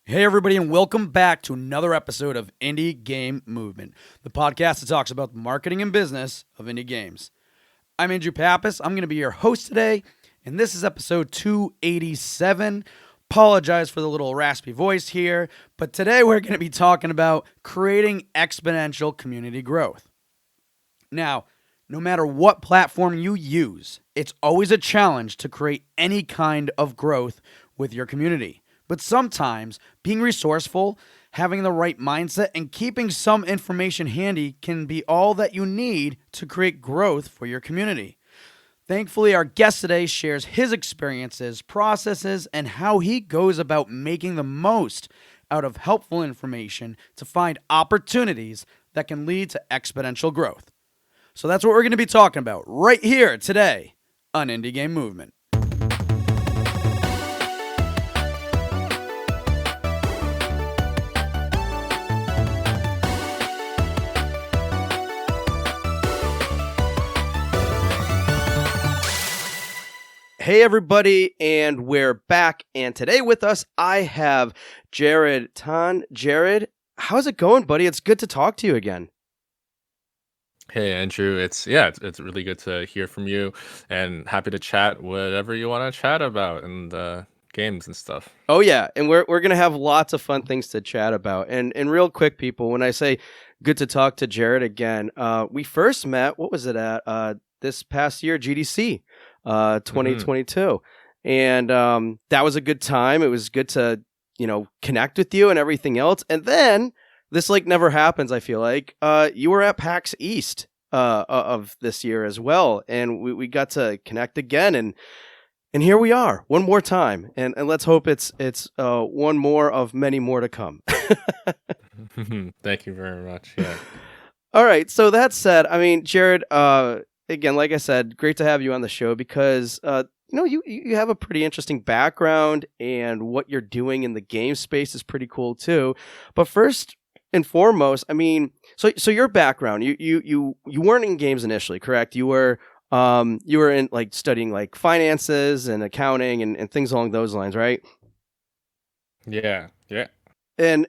Hey, everybody, and welcome back to another episode of Indie Game Movement, the podcast that talks about the marketing and business of indie games. I'm Andrew Pappas. I'm going to be your host today, and this is episode 287. Apologize for the little raspy voice here, but today we're going to be talking about creating exponential community growth. Now, no matter what platform you use, it's always a challenge to create any kind of growth with your community. But sometimes being resourceful, having the right mindset, and keeping some information handy can be all that you need to create growth for your community. Thankfully, our guest today shares his experiences, processes, and how he goes about making the most out of helpful information to find opportunities that can lead to exponential growth. So that's what we're going to be talking about right here today on Indie Game Movement. Hey everybody, and we're back. And today with us, I have Jared Tan. Jared, how's it going, buddy? It's good to talk to you again. Hey Andrew, it's really good to hear from you, and happy to chat whatever you want to chat about and games and stuff. Oh yeah, and we're gonna have lots of fun things to chat about. And real quick, people, when I say good to talk to Jared again, we first met. What was it at? This past year, GDC, 2022, and that was a good time. It was good to connect with you and everything else. And then this never happens. I feel like you were at PAX East of this year as well, and we got to connect again and here we are, one more time, and let's hope it's one more of many more to come. Thank you very much. Yeah. All right. So that said, I mean, Jared, again, like I said, great to have you on the show because you have a pretty interesting background, and what you're doing in the game space is pretty cool too. But first and foremost, I mean, so your background, you weren't in games initially, correct? You were in studying finances and accounting and things along those lines, right? Yeah. Yeah. And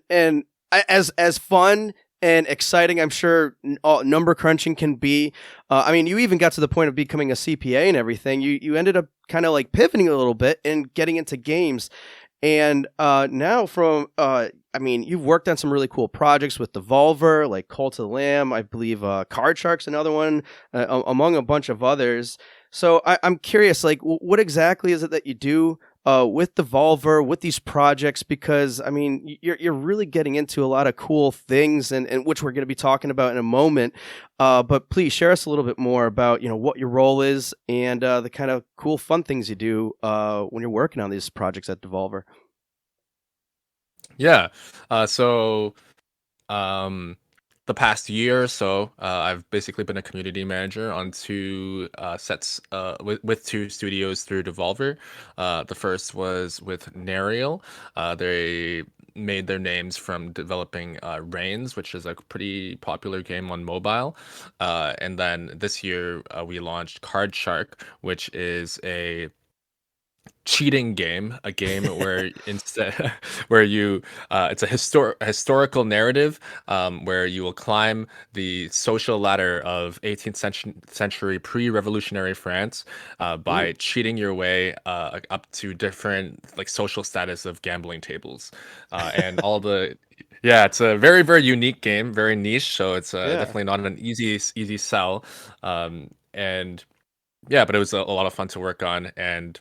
as fun and exciting, I'm sure number crunching can be. I mean, you even got to the point of becoming a CPA and everything. You ended up kind of pivoting a little bit and getting into games. And now I mean, you've worked on some really cool projects with Devolver, like Cult of the Lamb, I believe Card Shark's another one, among a bunch of others. So I'm curious, what exactly is it that you do with Devolver, with these projects? Because, I mean, you're really getting into a lot of cool things, and which we're going to be talking about in a moment. But please share us a little bit more about, what your role is and the kind of cool, fun things you do when you're working on these projects at Devolver. Yeah. So the past year or so, I've basically been a community manager on two sets with two studios through Devolver. The first was with Nariel. They made their names from developing Reigns, which is a pretty popular game on mobile. And then this year, we launched Card Shark, which is a cheating game, a game where instead where you it's a historical narrative, where you will climb the social ladder of 18th century pre-revolutionary France by Ooh. cheating your way up to different social status of gambling tables, and all the yeah, it's a very, very unique game, very niche, so it's Yeah. definitely not an easy sell. And yeah, but it was a lot of fun to work on, and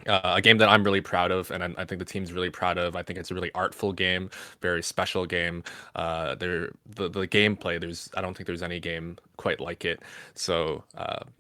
a game that I'm really proud of, and I think the team's really proud of. I think it's a really artful game, very special game. The gameplay, I don't think there's any game quite like it. So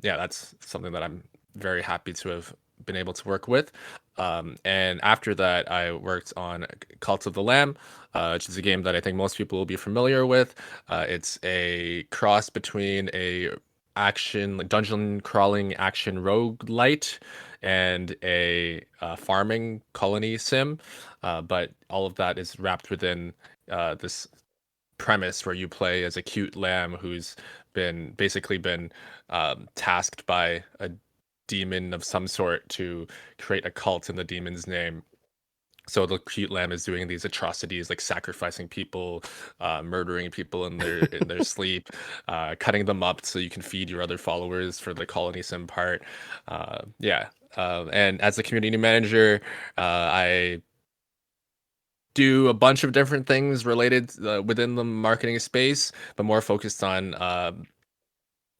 yeah, that's something that I'm very happy to have been able to work with. And after that, I worked on Cult of the Lamb, which is a game that I think most people will be familiar with. It's a cross between a action, dungeon crawling action roguelite and a farming colony sim, but all of that is wrapped within this premise where you play as a cute lamb who's been tasked by a demon of some sort to create a cult in the demon's name. So the cute lamb is doing these atrocities like sacrificing people, murdering people in their sleep, cutting them up so you can feed your other followers for the colony sim part. Yeah. And as a community manager, I do a bunch of different things related within the marketing space, but more focused on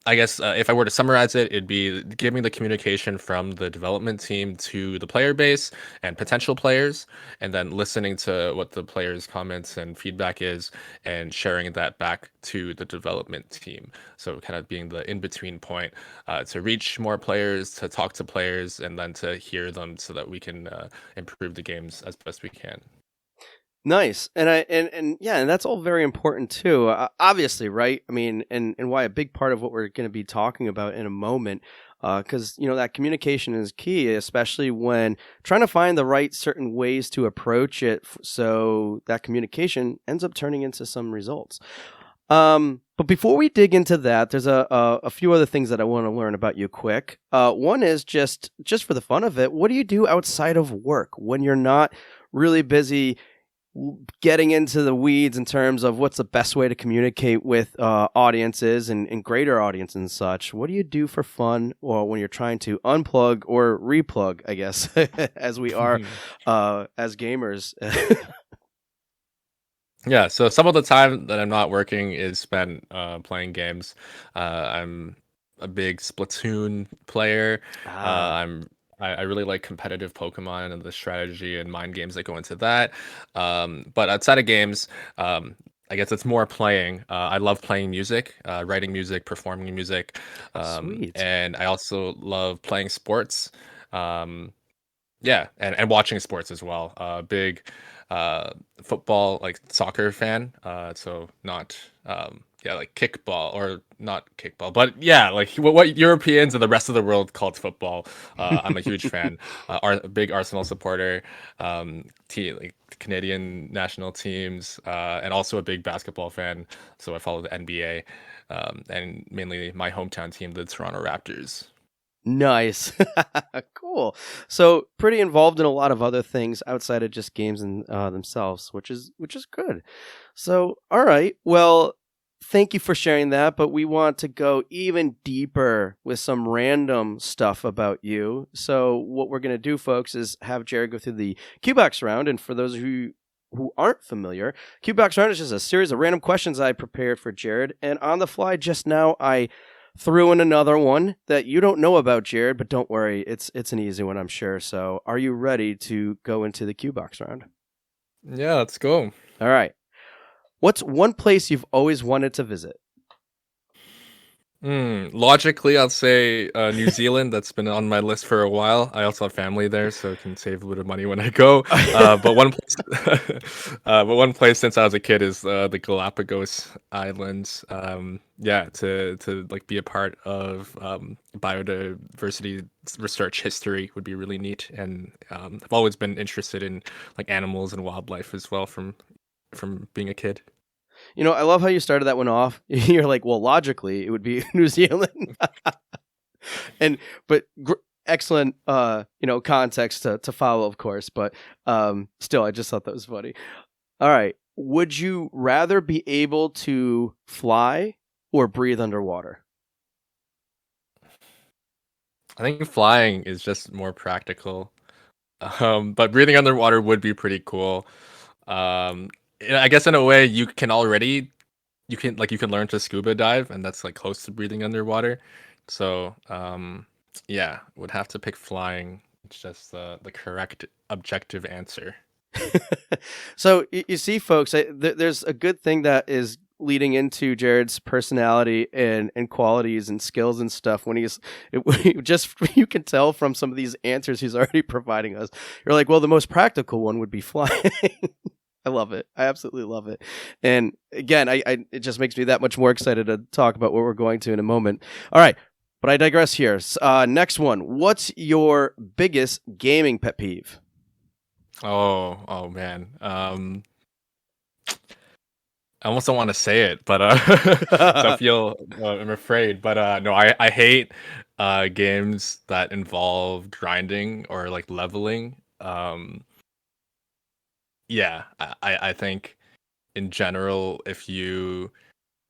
I guess if I were to summarize it, it'd be giving the communication from the development team to the player base and potential players, and then listening to what the players' comments and feedback is, and sharing that back to the development team. So kind of being the in-between point to reach more players, to talk to players, and then to hear them so that we can improve the games as best we can. Nice. And yeah, and that's all very important too. Obviously, right? I mean, and why a big part of what we're going to be talking about in a moment, because that communication is key, especially when trying to find the right certain ways to approach it, so that communication ends up turning into some results. But before we dig into that, there's a few other things that I want to learn about you quick. One is just for the fun of it, what do you do outside of work when you're not really busy getting into the weeds in terms of what's the best way to communicate with audiences and greater audience and such? What do you do for fun, or when you're trying to unplug or replug, I guess, as we are as gamers? Yeah, so some of the time that I'm not working is spent playing games. I'm a big Splatoon player. Ah, I really like competitive Pokemon and the strategy and mind games that go into that. But outside of games, I guess it's more playing. I love playing music, writing music, performing music, sweet. and I also love playing sports. Um, yeah, and watching sports as well. Big uh football, like soccer fan. So not yeah, like kickball, or not kickball, but yeah, like what Europeans and the rest of the world called football. I'm a huge fan. A big Arsenal supporter. Like Canadian national teams, and also a big basketball fan. So I follow the NBA, and mainly my hometown team, the Toronto Raptors. Nice. Cool. So pretty involved in a lot of other things outside of just games and themselves, which is good. So all right. Well, thank you for sharing that, but we want to go even deeper with some random stuff about you. So what we're going to do, folks, is have Jared go through the Qbox round, and for those who aren't familiar, Qbox round is just a series of random questions I prepared for Jared, and on the fly just now I threw in another one that you don't know about, Jared, but don't worry, it's an easy one, I'm sure. So, are you ready to go into the Q box round? Yeah, let's go. All right. What's one place you've always wanted to visit? Logically, I'll say New Zealand. That's been on my list for a while. I also have family there, so I can save a bit of money when I go. But one place, but one place since I was a kid is the Galapagos Islands. Yeah, to like be a part of biodiversity research history would be really neat. And I've always been interested in like animals and wildlife as well from being a kid. I love how you started that one off. You're like, well, logically, it would be New Zealand, and but excellent, context to follow, of course. But still, I just thought that was funny. All right, would you rather be able to fly or breathe underwater? I think flying is just more practical. But breathing underwater would be pretty cool. Um, I guess in a way you can learn to scuba dive, and that's like close to breathing underwater. So yeah, would have to pick flying. It's just the correct objective answer. So you see, folks, there's a good thing that is leading into Jared's personality and qualities and skills and stuff. When just you can tell from some of these answers he's already providing us. You're like, well, the most practical one would be flying. I love it. I absolutely love it. And again, it just makes me that much more excited to talk about what we're going to in a moment. All right. But I digress here. Next one. What's your biggest gaming pet peeve? Oh man. I almost don't want to say it, but so I feel I'm afraid. But no, I hate games that involve grinding or like leveling. yeah, I think in general, if you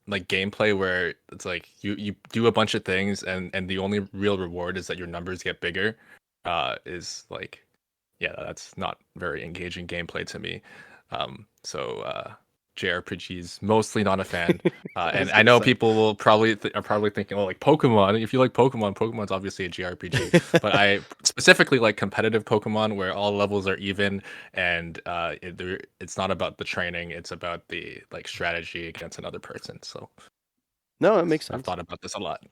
like gameplay where it's like you do a bunch of things and the only real reward is that your numbers get bigger, is like, yeah, that's not very engaging gameplay to me. So JRPGs mostly not a fan. I And was I gonna know say. people will probably are probably thinking, oh, like Pokemon. If you like Pokemon, Pokemon's obviously a JRPG. But I specifically like competitive Pokemon where all levels are even, and it's not about the training; it's about the like strategy against another person. So No, it makes I've sense. thought about this a lot.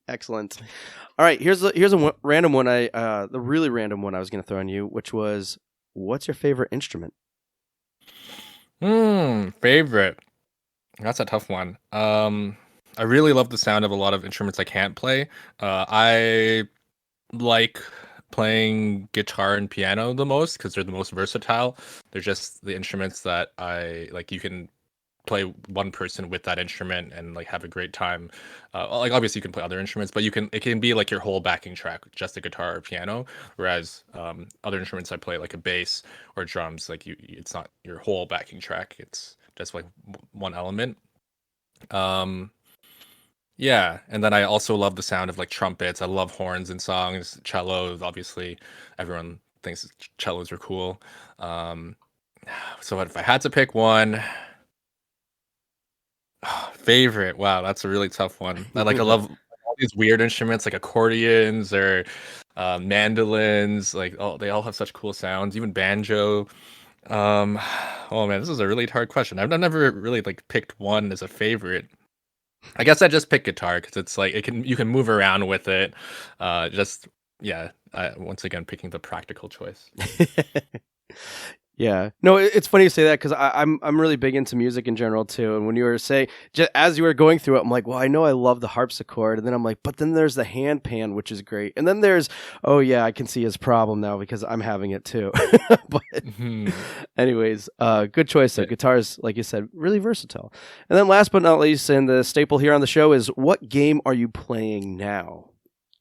Excellent. All right, random one. The really random one I was going to throw on you, which was, what's your favorite instrument? Favorite. That's a tough one. I really love the sound of a lot of instruments I can't play. I like playing guitar and piano the most because they're the most versatile. They're just the instruments that I like. You can play one person with that instrument and like have a great time. Like obviously you can play other instruments, but it can be like your whole backing track, just a guitar or piano. Whereas other instruments I play like a bass or drums, like it's not your whole backing track. It's just like one element. Um, yeah, and then I also love the sound of like trumpets. I love horns in songs, cellos. Obviously, everyone thinks cellos are cool. Um, so if I had to pick one, favorite, wow, that's a really tough one. I love all these weird instruments like accordions or mandolins. Like, oh, they all have such cool sounds. Even banjo. Um, oh man, this is a really hard question. I've never really like picked one as a favorite. I guess I just pick guitar because it's like you can move around with it. Just yeah. Once again, picking the practical choice. Yeah. No, it's funny you say that because I'm really big into music in general too. And when you were saying, just as you were going through it, I'm like, well, I know I love the harpsichord, and then I'm like, but then there's the handpan, which is great, and then there's, oh yeah, I can see his problem now because I'm having it too. But Mhm. anyways, good choice though. Yeah. Guitars, like you said, really versatile. And then last but not least, and the staple here on the show is, what game are you playing now?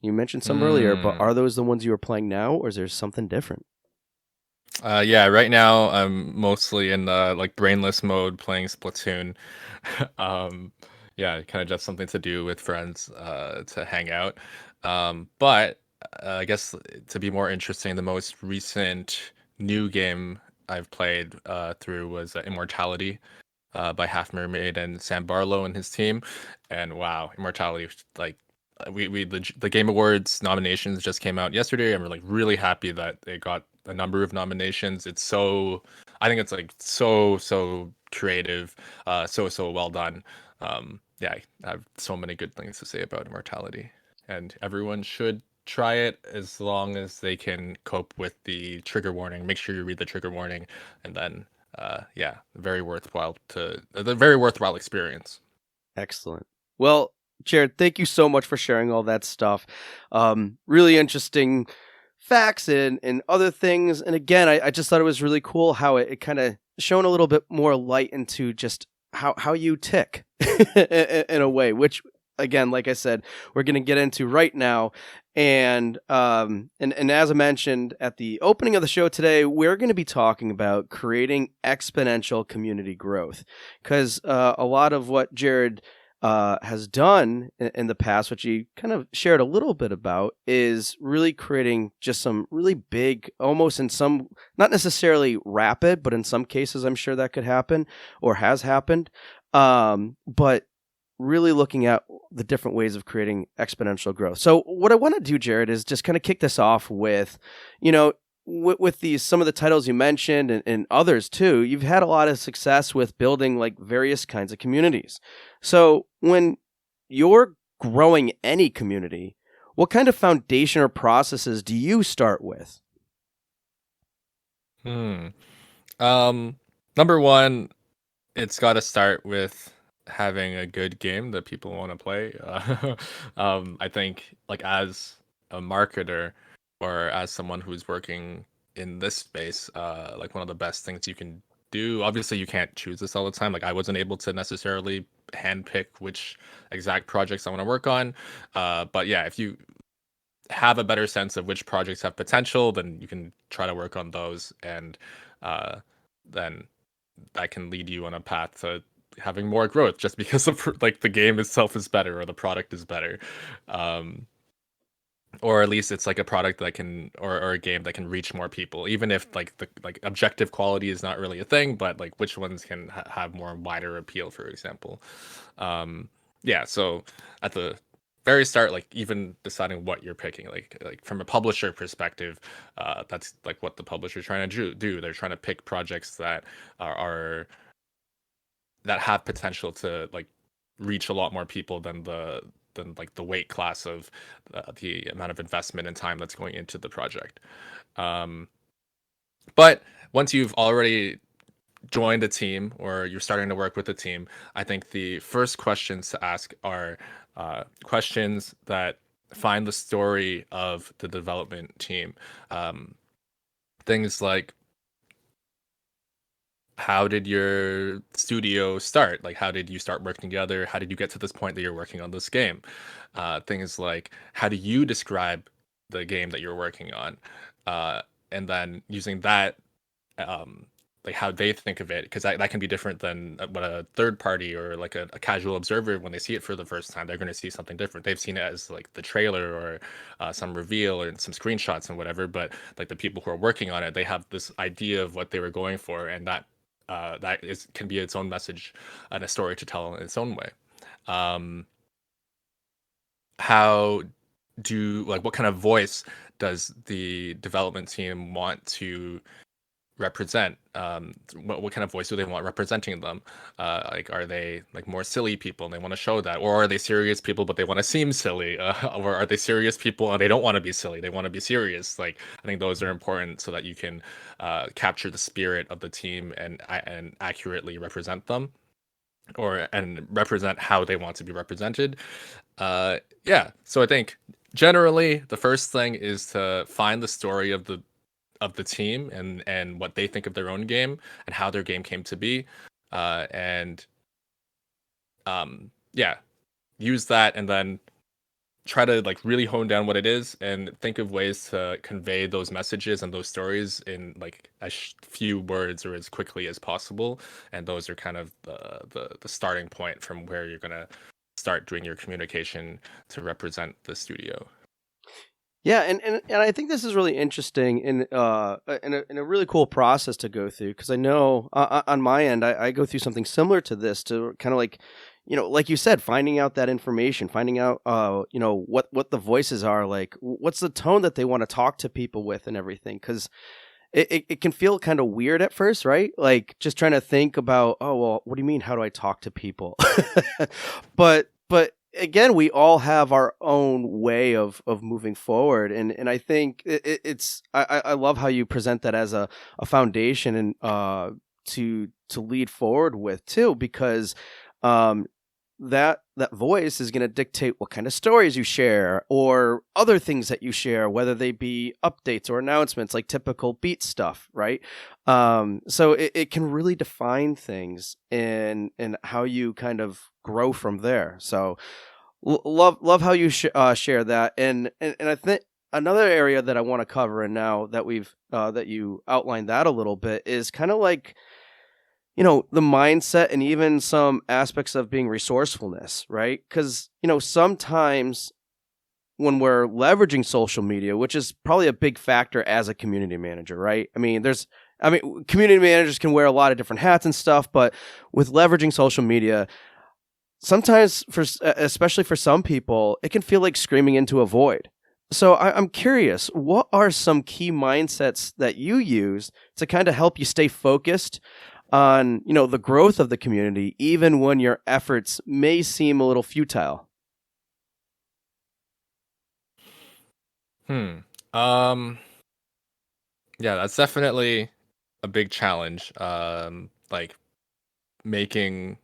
You mentioned some earlier, but Mm. are those the ones you are playing now, or is there something different? Yeah, right now I'm mostly in like brainless mode playing Splatoon. um, yeah, kind of just something to do with friends, to hang out. But I guess to be more interesting, the most recent new game I've played through was Immortality, by Half Mermaid and Sam Barlow and his team. And wow, Immortality, like the Game Awards nominations just came out yesterday, and we're like really happy that they got a number of nominations. It's so, I think it's like so creative, so well done. Yeah, I have so many good things to say about Immortality, and everyone should try it as long as they can cope with the trigger warning. Make sure you read the trigger warning, and then yeah, the very worthwhile experience. Excellent. Well, Jared, thank you so much for sharing all that stuff. Really interesting facts and other things. And again, I just thought it was really cool how it kind of shone a little bit more light into just how you tick in a way, which again, like I said, we're going to get into right now. And as I mentioned at the opening of the show today, we're going to be talking about creating exponential community growth, because a lot of what Jared has done in the past, which he kind of shared a little bit about, is really creating just some really big, almost in some, not necessarily rapid, but in some cases, I'm sure that could happen or has happened. But really looking at the different ways of creating exponential growth. So what I want to do, Jared, is just kind of kick this off with, you know, with these, some of the titles you mentioned and others too, you've had a lot of success with building like various kinds of communities. So when you're growing any community, what kind of foundation or processes do you start with? Hmm. Number one, it's got to start with having a good game that people want to play. I think, like, as a marketer or as someone who's working in this space, like, one of the best things you can do. Obviously, you can't choose this all the time. Like, I wasn't able to necessarily handpick which exact projects I want to work on. But yeah, if you have a better sense of which projects have potential, then you can try to work on those. And uh, then that can lead you on a path to having more growth just because of like the game itself is better or the product is better. Um, or at least it's like a product that can or a game that can reach more people, even if like the like objective quality is not really a thing, but like which ones can have more wider appeal, for example. um yeah, so at the very start, like even deciding what you're picking, like from a publisher perspective, that's like what the publisher's trying to do. They're trying to pick projects that are that have potential to like reach a lot more people than like the weight class of the amount of investment and time that's going into the project. Um, but once you've already joined a team or you're starting to work with a team, I think the first questions to ask are questions that find the story of the development team. Um, things like, how did your studio start? Like, how did you start working together? How did you get to this point that you're working on this game? Things like, how do you describe the game that you're working on? And then using that, um, like how they think of it, because that can be different than what a third party or like a casual observer, when they see it for the first time, they're going to see something different. They've seen it as like the trailer or some reveal or some screenshots and whatever, but like the people who are working on it, they have this idea of what they were going for, and that is can be its own message and a story to tell in its own way. Um, how do like what kind of voice does the development team want to represent? What kind of voice do they want representing them? Like, are they like more silly people and they want to show that, or are they serious people but they want to seem silly? Or are they serious people and they don't want to be silly, they want to be serious? Like, I think those are important so that you can capture the spirit of the team and accurately represent them, or and represent how they want to be represented. Yeah, so I think generally the first thing is to find the story of the team and what they think of their own game and how their game came to be, and yeah, use that and then try to like really hone down what it is and think of ways to convey those messages and those stories in like as few words or as quickly as possible. And those are kind of the starting point from where you're gonna start doing your communication to represent the studio. Yeah, and I think this is really interesting in a really cool process to go through, because I know on my end I go through something similar to this, to kind of like, like you said, finding out that information, finding out what the voices are, like what's the tone that they want to talk to people with and everything, because it can feel kind of weird at first, right? Like just trying to think about, oh well, what do you mean? How do I talk to people? but again, we all have our own way of moving forward, and I think it's I love how you present that as a foundation and to lead forward with too, because um that voice is going to dictate what kind of stories you share or other things that you share, whether they be updates or announcements, like typical beat stuff, right? So it can really define things and how you kind of grow from there. So love how you share that, and I think another area that I want to cover, and now that we've that you outlined that a little bit, is kind of like, the mindset and even some aspects of being resourcefulness, right? Because, sometimes when we're leveraging social media, which is probably a big factor as a community manager, right? Community managers can wear a lot of different hats and stuff, but with leveraging social media, sometimes, especially for some people, it can feel like screaming into a void. So I'm curious, what are some key mindsets that you use to kind of help you stay focused on the growth of the community, even when your efforts may seem a little futile? Hmm. Um. Yeah, that's definitely a big challenge. Like making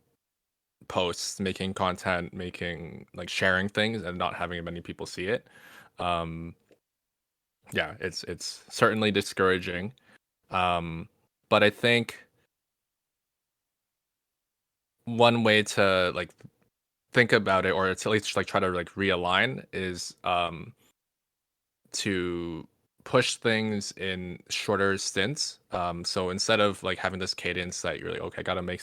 posts, making content, making like sharing things and not having many people see it. Um, yeah, it's certainly discouraging. But I think one way to like think about it, or to at least like try to like realign, is to push things in shorter stints. So instead of like having this cadence that you're like, okay, I gotta make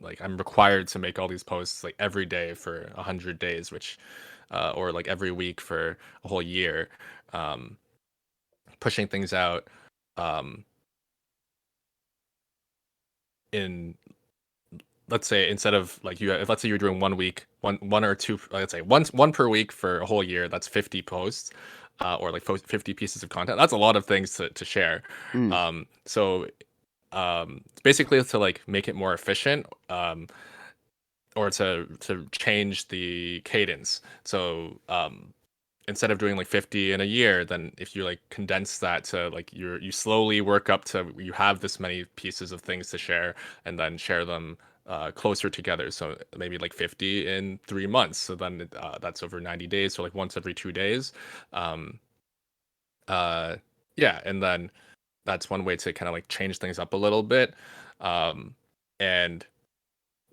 like I'm required to make all these posts like every day for 100 days, which or like every week for a whole year. Um, Pushing things out um, in, let's say, instead of like if let's say you're doing 1 week, one or two, let's say one per week for a whole year, that's 50 posts, or like 50 pieces of content. That's a lot of things to share. Mm. So it's basically to like make it more efficient, or to change the cadence. So instead of doing like 50 in a year, then if you like condense that to like you slowly work up to you have this many pieces of things to share, and then share them closer together. So maybe like 50 in 3 months. So then that's over 90 days. So like once every 2 days. Um, uh, yeah, and then that's one way to kind of like change things up a little bit. And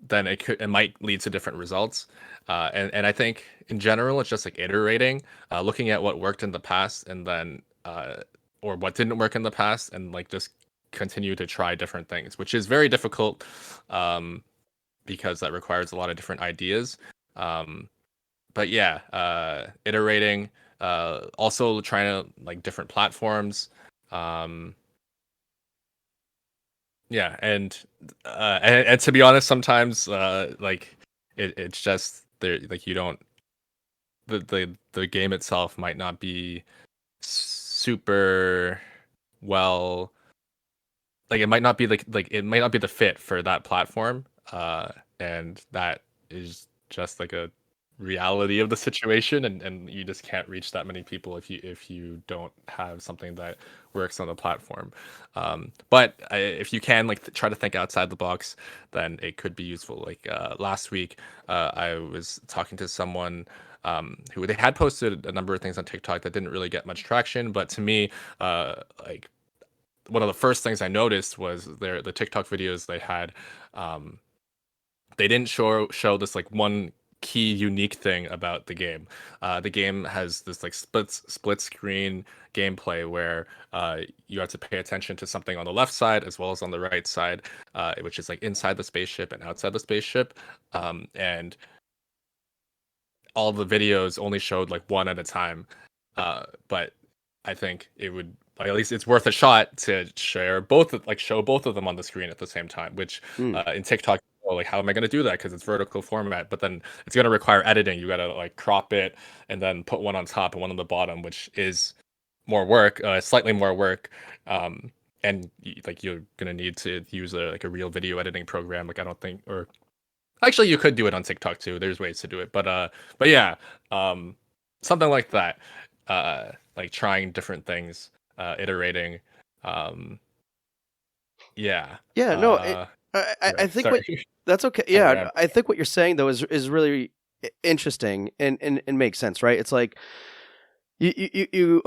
then it might lead to different results. And I think in general, it's just like iterating, looking at what worked in the past, and then or what didn't work in the past, and like just continue to try different things, which is very difficult, because that requires a lot of different ideas. Um, but yeah, iterating, also trying to like different platforms. Um, Yeah, and to be honest, sometimes like it's just there, like you don't, the game itself might not be super well, like it might not be like it might not be the fit for that platform, and that is just like a reality of the situation, and you just can't reach that many people if you don't have something that works on the platform. But if you can like try to think outside the box, then it could be useful. Like last week, I was talking to someone who they had posted a number of things on TikTok that didn't really get much traction, but to me, like one of the first things I noticed was the TikTok videos they had. Um, they didn't show this like one key unique thing about the game. The game has this like split screen gameplay where you have to pay attention to something on the left side as well as on the right side, which is like inside the spaceship and outside the spaceship. And all the videos only showed like one at a time. But I think it would, like, at least it's worth a shot to show both of them on the screen at the same time. Which Mm. in TikTok, oh, like how am I going to do that? Because it's vertical format. But then it's going to require editing. You got to like crop it and then put one on top and one on the bottom, which is more work, slightly more work. And like you're gonna need to use like a real video editing program. Like I don't think, or actually, you could do it on TikTok too. There's ways to do it, but yeah, um, something like that. Like trying different things, iterating. Um, yeah. Yeah, no, I Right. think what Sorry, that's okay. kind of Yeah, rambling. I think what you're saying though is really interesting and makes sense, right? It's like you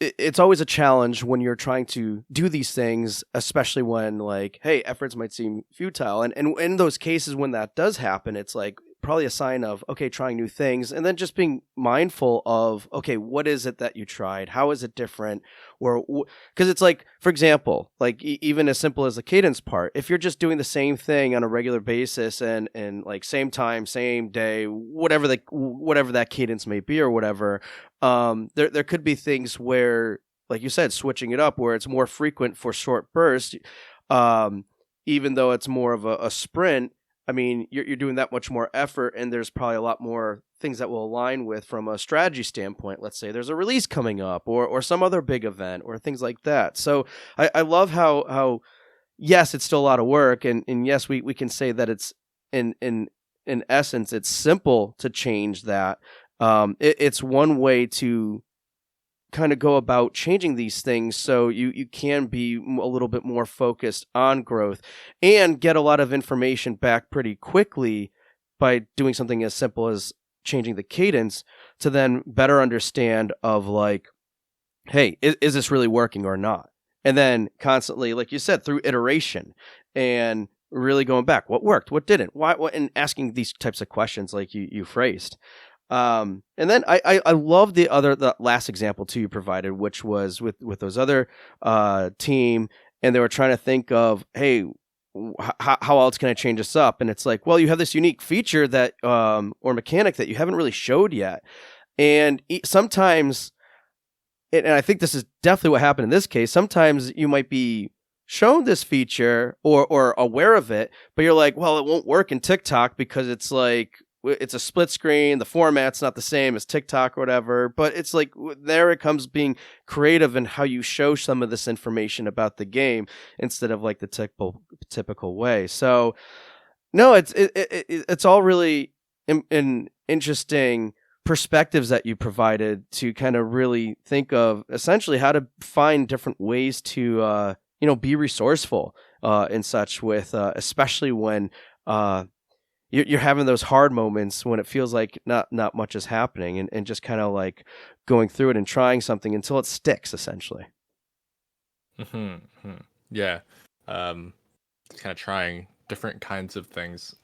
it's always a challenge when you're trying to do these things, especially when like, hey, efforts might seem futile, and in those cases when that does happen, it's like probably a sign of okay, trying new things, and then just being mindful of okay, what is it that you tried? How is it different? Or because it's like, for example, like even as simple as the cadence part, if you're just doing the same thing on a regular basis and like same time, same day, whatever that cadence may be or whatever, there could be things where, like you said, switching it up where it's more frequent for short bursts, um, even though it's more of a sprint. I mean, you're doing that much more effort, and there's probably a lot more things that will align with from a strategy standpoint. Let's say there's a release coming up, or some other big event, or things like that. So I love how yes, it's still a lot of work, and yes, we can say that it's in essence, it's simple to change that. It's one way to kind of go about changing these things so you can be a little bit more focused on growth and get a lot of information back pretty quickly by doing something as simple as changing the cadence to then better understand of like, hey, is this really working or not? And then constantly, like you said, through iteration and really going back, what worked, what didn't, why, what, and asking these types of questions like you phrased. And then I love the last example too you provided, which was with those other team, and they were trying to think of, hey, how else can I change this up? And it's like, well, you have this unique feature that or mechanic that you haven't really showed yet, and sometimes, and I think this is definitely what happened in this case. Sometimes you might be shown this feature or aware of it, but you're like, well, it won't work in TikTok because it's like it's a split screen. The format's not the same as TikTok or whatever. But it's like there it comes being creative in how you show some of this information about the game instead of like the typical way. So no, it's all really interesting perspectives that you provided to kind of really think of essentially how to find different ways to be resourceful and such with especially when you're having those hard moments when it feels like not much is happening, and just kind of like going through it and trying something until it sticks essentially. Yeah. Kind of trying different kinds of things,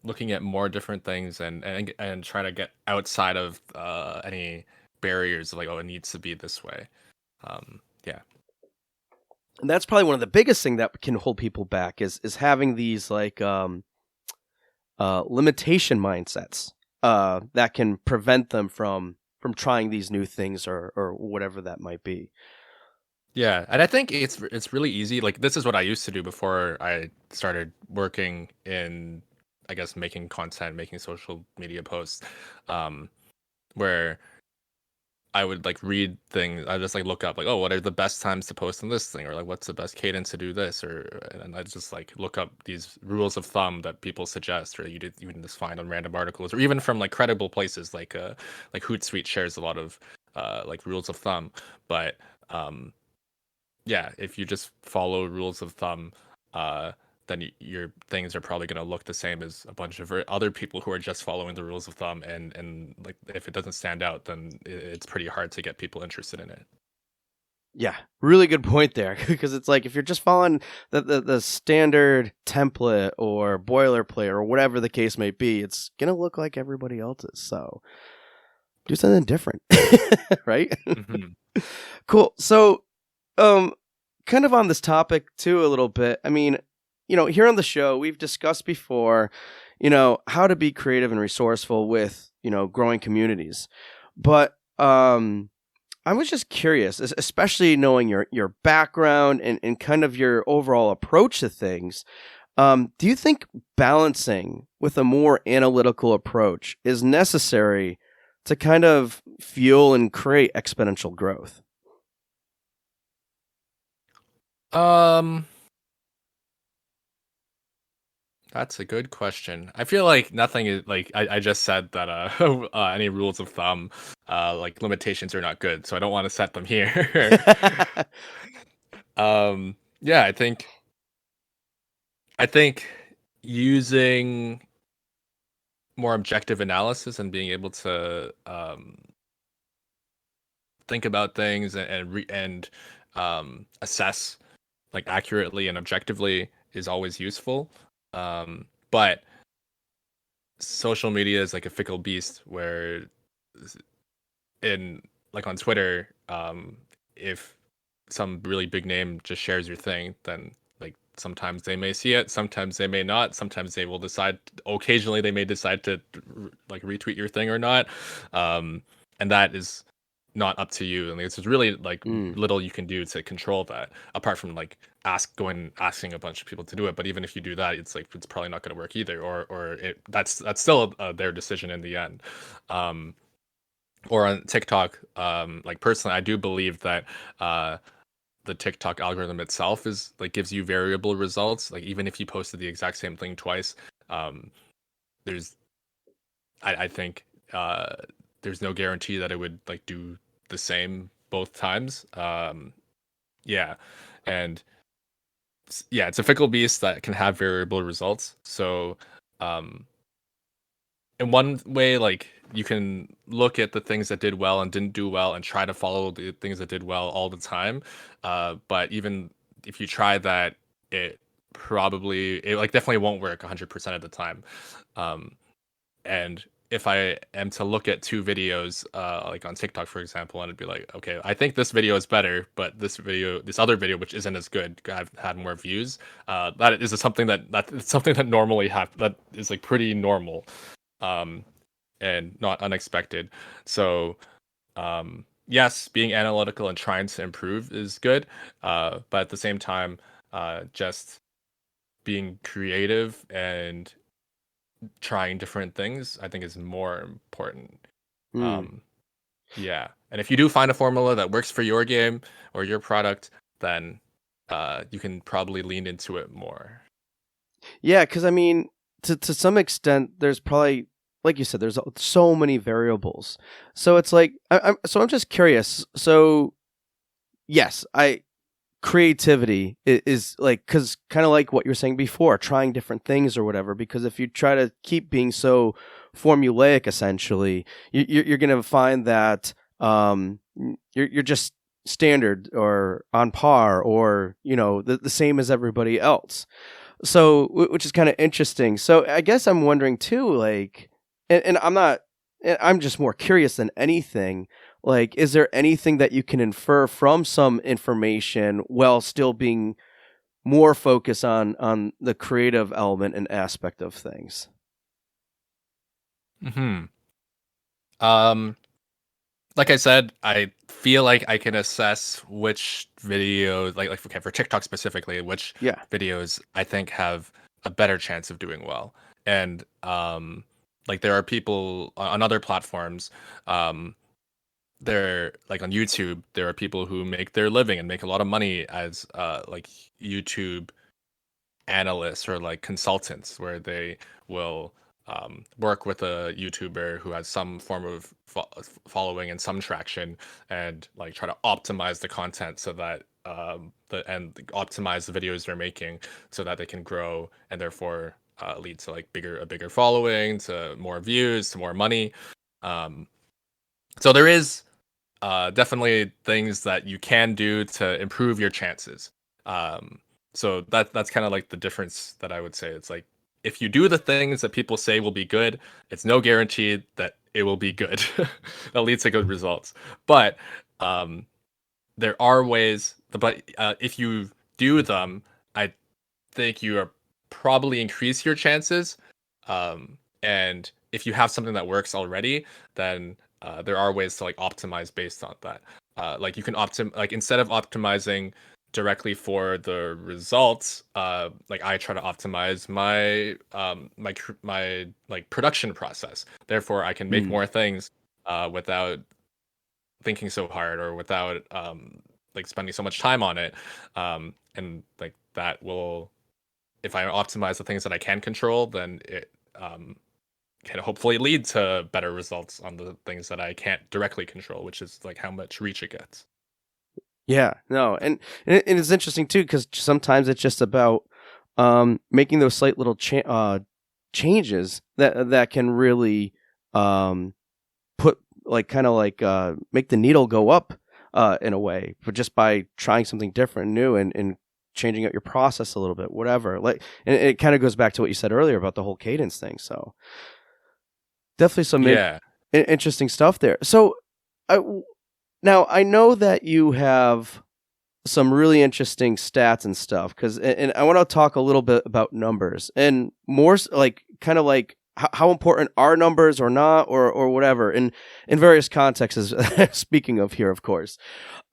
looking at more different things, and trying to get outside of any barriers of like, oh, it needs to be this way. Yeah. And that's probably one of the biggest thing that can hold people back is having these like limitation mindsets that can prevent them from trying these new things or whatever that might be. Yeah, and I think it's really easy. Like this is what I used to do before I started working in, I guess, making content, making social media posts, where I would like read things. I just like look up like, oh, what are the best times to post on this thing, or like what's the best cadence to do this, and I just like look up these rules of thumb that people suggest, or you can just find on random articles, or even from like credible places like Hootsuite shares a lot of like rules of thumb, but yeah, if you just follow rules of thumb, uh, then your things are probably going to look the same as a bunch of other people who are just following the rules of thumb, and like if it doesn't stand out, then it's pretty hard to get people interested in it. Yeah, really good point there, because it's like if you're just following the standard template or boilerplate or whatever the case may be, it's gonna look like everybody else's. So do something different, right? Cool. So kind of on this topic too a little bit. I mean, here on the show we've discussed before, how to be creative and resourceful with, growing communities. But I was just curious, especially knowing your background and kind of your overall approach to things. Do you think balancing with a more analytical approach is necessary to kind of fuel and create exponential growth? Um, that's a good question. I feel like nothing is like I just said that any rules of thumb like limitations are not good, so I don't want to set them here. Yeah, I think using more objective analysis and being able to think about things and assess like accurately and objectively is always useful. But social media is like a fickle beast where in like on Twitter, if some really big name just shares your thing, then like sometimes they may see it, sometimes they may not, sometimes they will decide, occasionally they may decide to like retweet your thing or not. And that is not up to you. And there's really like little you can do to control that apart from like asking a bunch of people to do it. But even if you do that, it's like it's probably not going to work either, that's still their decision in the end. Or on TikTok, like personally, I do believe that the TikTok algorithm itself is like gives you variable results. Like even if you posted the exact same thing twice, there's I think there's no guarantee that it would like do the same both times. Yeah, and yeah, it's a fickle beast that can have variable results. So in one way, like you can look at the things that did well and didn't do well and try to follow the things that did well all the time. But even if you try that, it like definitely won't work 100% of the time. And if I am to look at two videos, like on TikTok, for example, and it'd be like, okay, I think this video is better, but this other video, which isn't as good, I've had more views. That is something it's something that normally that is like pretty normal, um, and not unexpected. So, yes, being analytical and trying to improve is good, but at the same time, just being creative and trying different things, I think is more important. Mm. Um, yeah, and if you do find a formula that works for your game or your product, then you can probably lean into it more. Yeah, because I mean, to some extent, there's probably, like you said, there's so many variables. So it's like, I'm just curious. So yes, I creativity is like, because kind of like what you were saying before, trying different things or whatever. Because if you try to keep being so formulaic, essentially, you're going to find that you're just standard or on par, or the same as everybody else. So which is kind of interesting. So I guess I'm wondering too, like, and I'm just more curious than anything. Like, is there anything that you can infer from some information while still being more focused on the creative element and aspect of things? Hmm. Um, like I said, I feel like I can assess which videos, like okay, for TikTok specifically, which Yeah. videos I think have a better chance of doing well. And like there are people on other platforms, um, there like on YouTube, there are people who make their living and make a lot of money as like YouTube analysts or like consultants, where they will work with a YouTuber who has some form of following and some traction, and like try to optimize the content so that optimize the videos they're making so that they can grow and therefore lead to like a bigger following, to more views, to more money. Um, so there is definitely things that you can do to improve your chances. Um, so that's kind of like the difference that I would say. It's like if you do the things that people say will be good, it's no guarantee that it will be good. That leads to good results. But um, there are ways. But if you do them, I think you are probably increase your chances. And if you have something that works already, then there are ways to like optimize based on that. Like you can like instead of optimizing directly for the results, like I try to optimize my like production process. Therefore, I can make Mm. more things without thinking so hard or without like spending so much time on it. And like that will, if I optimize the things that I can control, then it can hopefully lead to better results on the things that I can't directly control, which is like how much reach it gets. Yeah, no, and it's interesting too, because sometimes it's just about making those slight little changes that can really um, put like kind of like make the needle go up in a way, but just by trying something different, new, and changing out your process a little bit, whatever. Like, and it kind of goes back to what you said earlier about the whole cadence thing. So definitely some Yeah. interesting stuff there. So I, now I know that you have some really interesting stats and stuff, because and I want to talk a little bit about numbers and more like kind of like how important are numbers or not, or whatever in various contexts. Speaking of here, of course,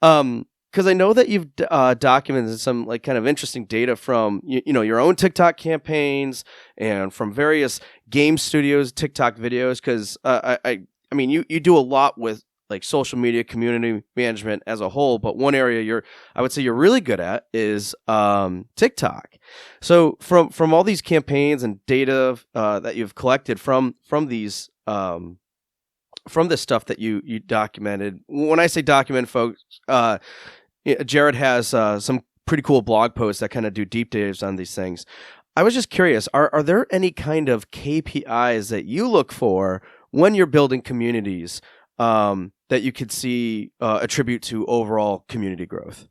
because I know that you've documented some like kind of interesting data from your own TikTok campaigns and from various game studios TikTok videos. Because I mean you do a lot with like social media community management as a whole, but one area I would say you're really good at is TikTok. So from all these campaigns and data that you've collected from these from this stuff that you documented. When I say document, folks, Jared has some pretty cool blog posts that kind of do deep dives on these things. I was just curious, are there any kind of KPIs that you look for when you're building communities that you could see attribute to overall community growth?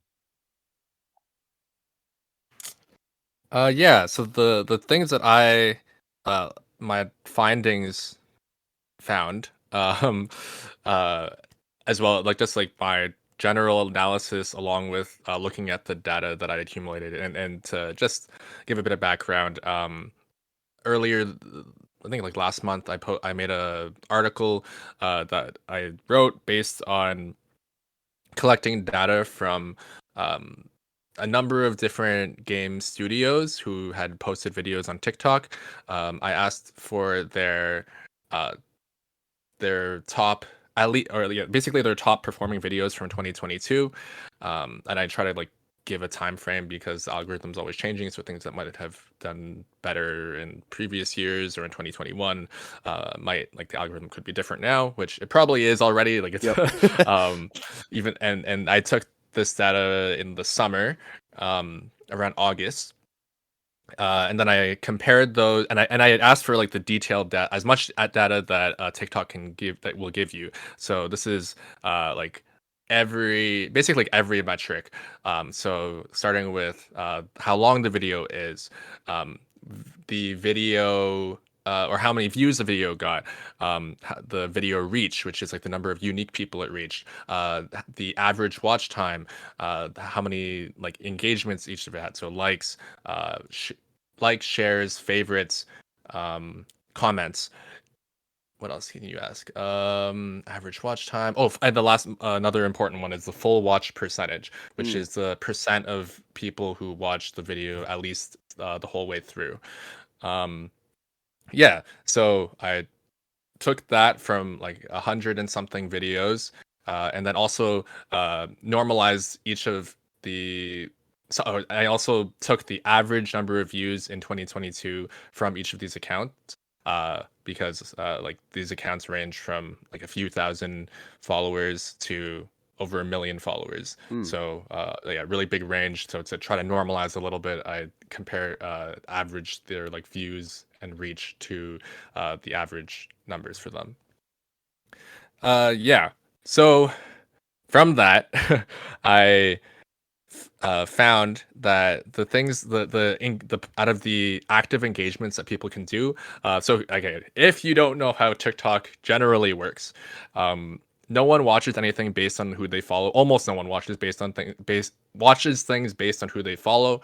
Yeah. So the things that I my findings found, uh, as well, like just like my general analysis, along with looking at the data that I accumulated, and to just give a bit of background. Earlier, I think like last month, I made a article that I wrote based on collecting data from um, a number of different game studios who had posted videos on TikTok. I asked for uh, their top at least, or yeah, basically their top performing videos from 2022, and I try to like give a time frame because the algorithm's always changing, so things that might have done better in previous years or in 2021 might, like, the algorithm could be different now, which it probably is already, like it's Yep. even, and I took this data in the summer, around August, and then I compared those, and I had asked for like the detailed data, as much data that TikTok can give, that will give you. So this is like basically like every metric. So starting with how long the video is, um, the video. Or how many views the video got, the video reach, which is like the number of unique people it reached, the average watch time, how many like engagements each of it had, so likes, likes, shares, favorites, comments. What else can you ask? Average watch time. Oh, and the last, another important one is the full watch percentage, which Mm. is the percent of people who watch the video at least the whole way through. Um, yeah, so I took that from like 100 and something videos, and then also normalized each of the. So I also took the average number of views in 2022 from each of these accounts, because like these accounts range from like a few thousand followers to over 1 million followers. Mm. So yeah, really big range. So to try to normalize a little bit, I compare average their like views and reach to the average numbers for them. Yeah. So from that, I found that the things, the out of the active engagements that people can do. So okay, if you don't know how TikTok generally works, um, no one watches anything based on who they follow. Almost no one watches based on watches things based on who they follow.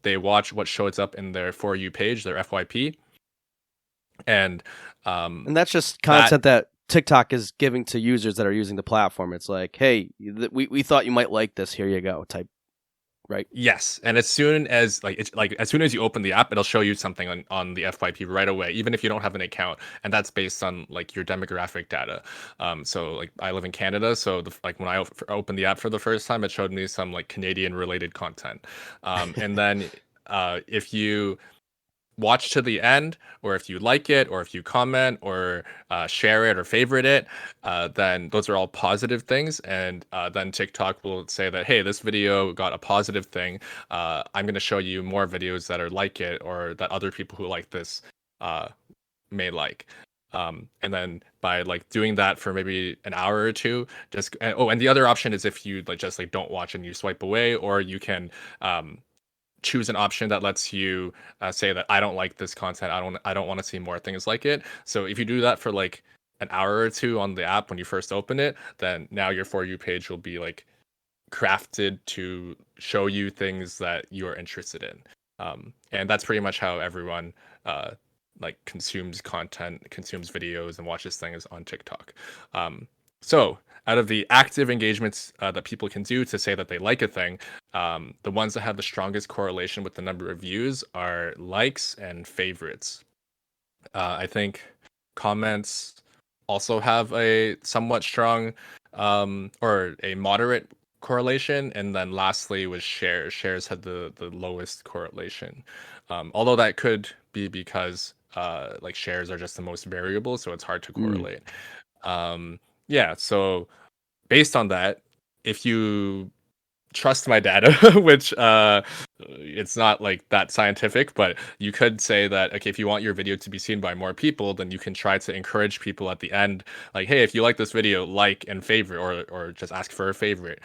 They watch what shows up in their For You page, their FYP, and And that's just that content that TikTok is giving to users that are using the platform. It's like, hey, we thought you might like this. Here you go. Type, right? Yes, and as soon as like it's like as soon as you open the app, it'll show you something on the FYP right away, even if you don't have an account, and that's based on like your demographic data. So like I live in Canada, so like when I opened the app for the first time, it showed me some like Canadian related content, and then if you watch to the end, or if you like it, or if you comment, or share it, or favorite it, then those are all positive things. And then TikTok will say that, hey, this video got a positive thing. I'm going to show you more videos that are like it, or that other people who like this uh, may like. And then by like doing that for maybe an hour or two, and the other option is if you like just like don't watch and you swipe away, or you can choose an option that lets you say that I don't like this content. I don't want to see more things like it. So if you do that for like an hour or two on the app when you first open it, then now your For You page will be like crafted to show you things that you're interested in. And that's pretty much how everyone like consumes content, consumes videos, and watches things on TikTok. So out of the active engagements that people can do to say that they like a thing, the ones that have the strongest correlation with the number of views are likes and favorites. I think comments also have a somewhat strong or a moderate correlation, and then lastly was shares. Shares had the lowest correlation, although that could be because like shares are just the most variable, so it's hard to Mm. correlate. Yeah, so based on that, if you trust my data, which it's not like that scientific, but you could say that, okay, if you want your video to be seen by more people, then you can try to encourage people at the end, like, hey, if you like this video, like and favorite, or just ask for a favorite,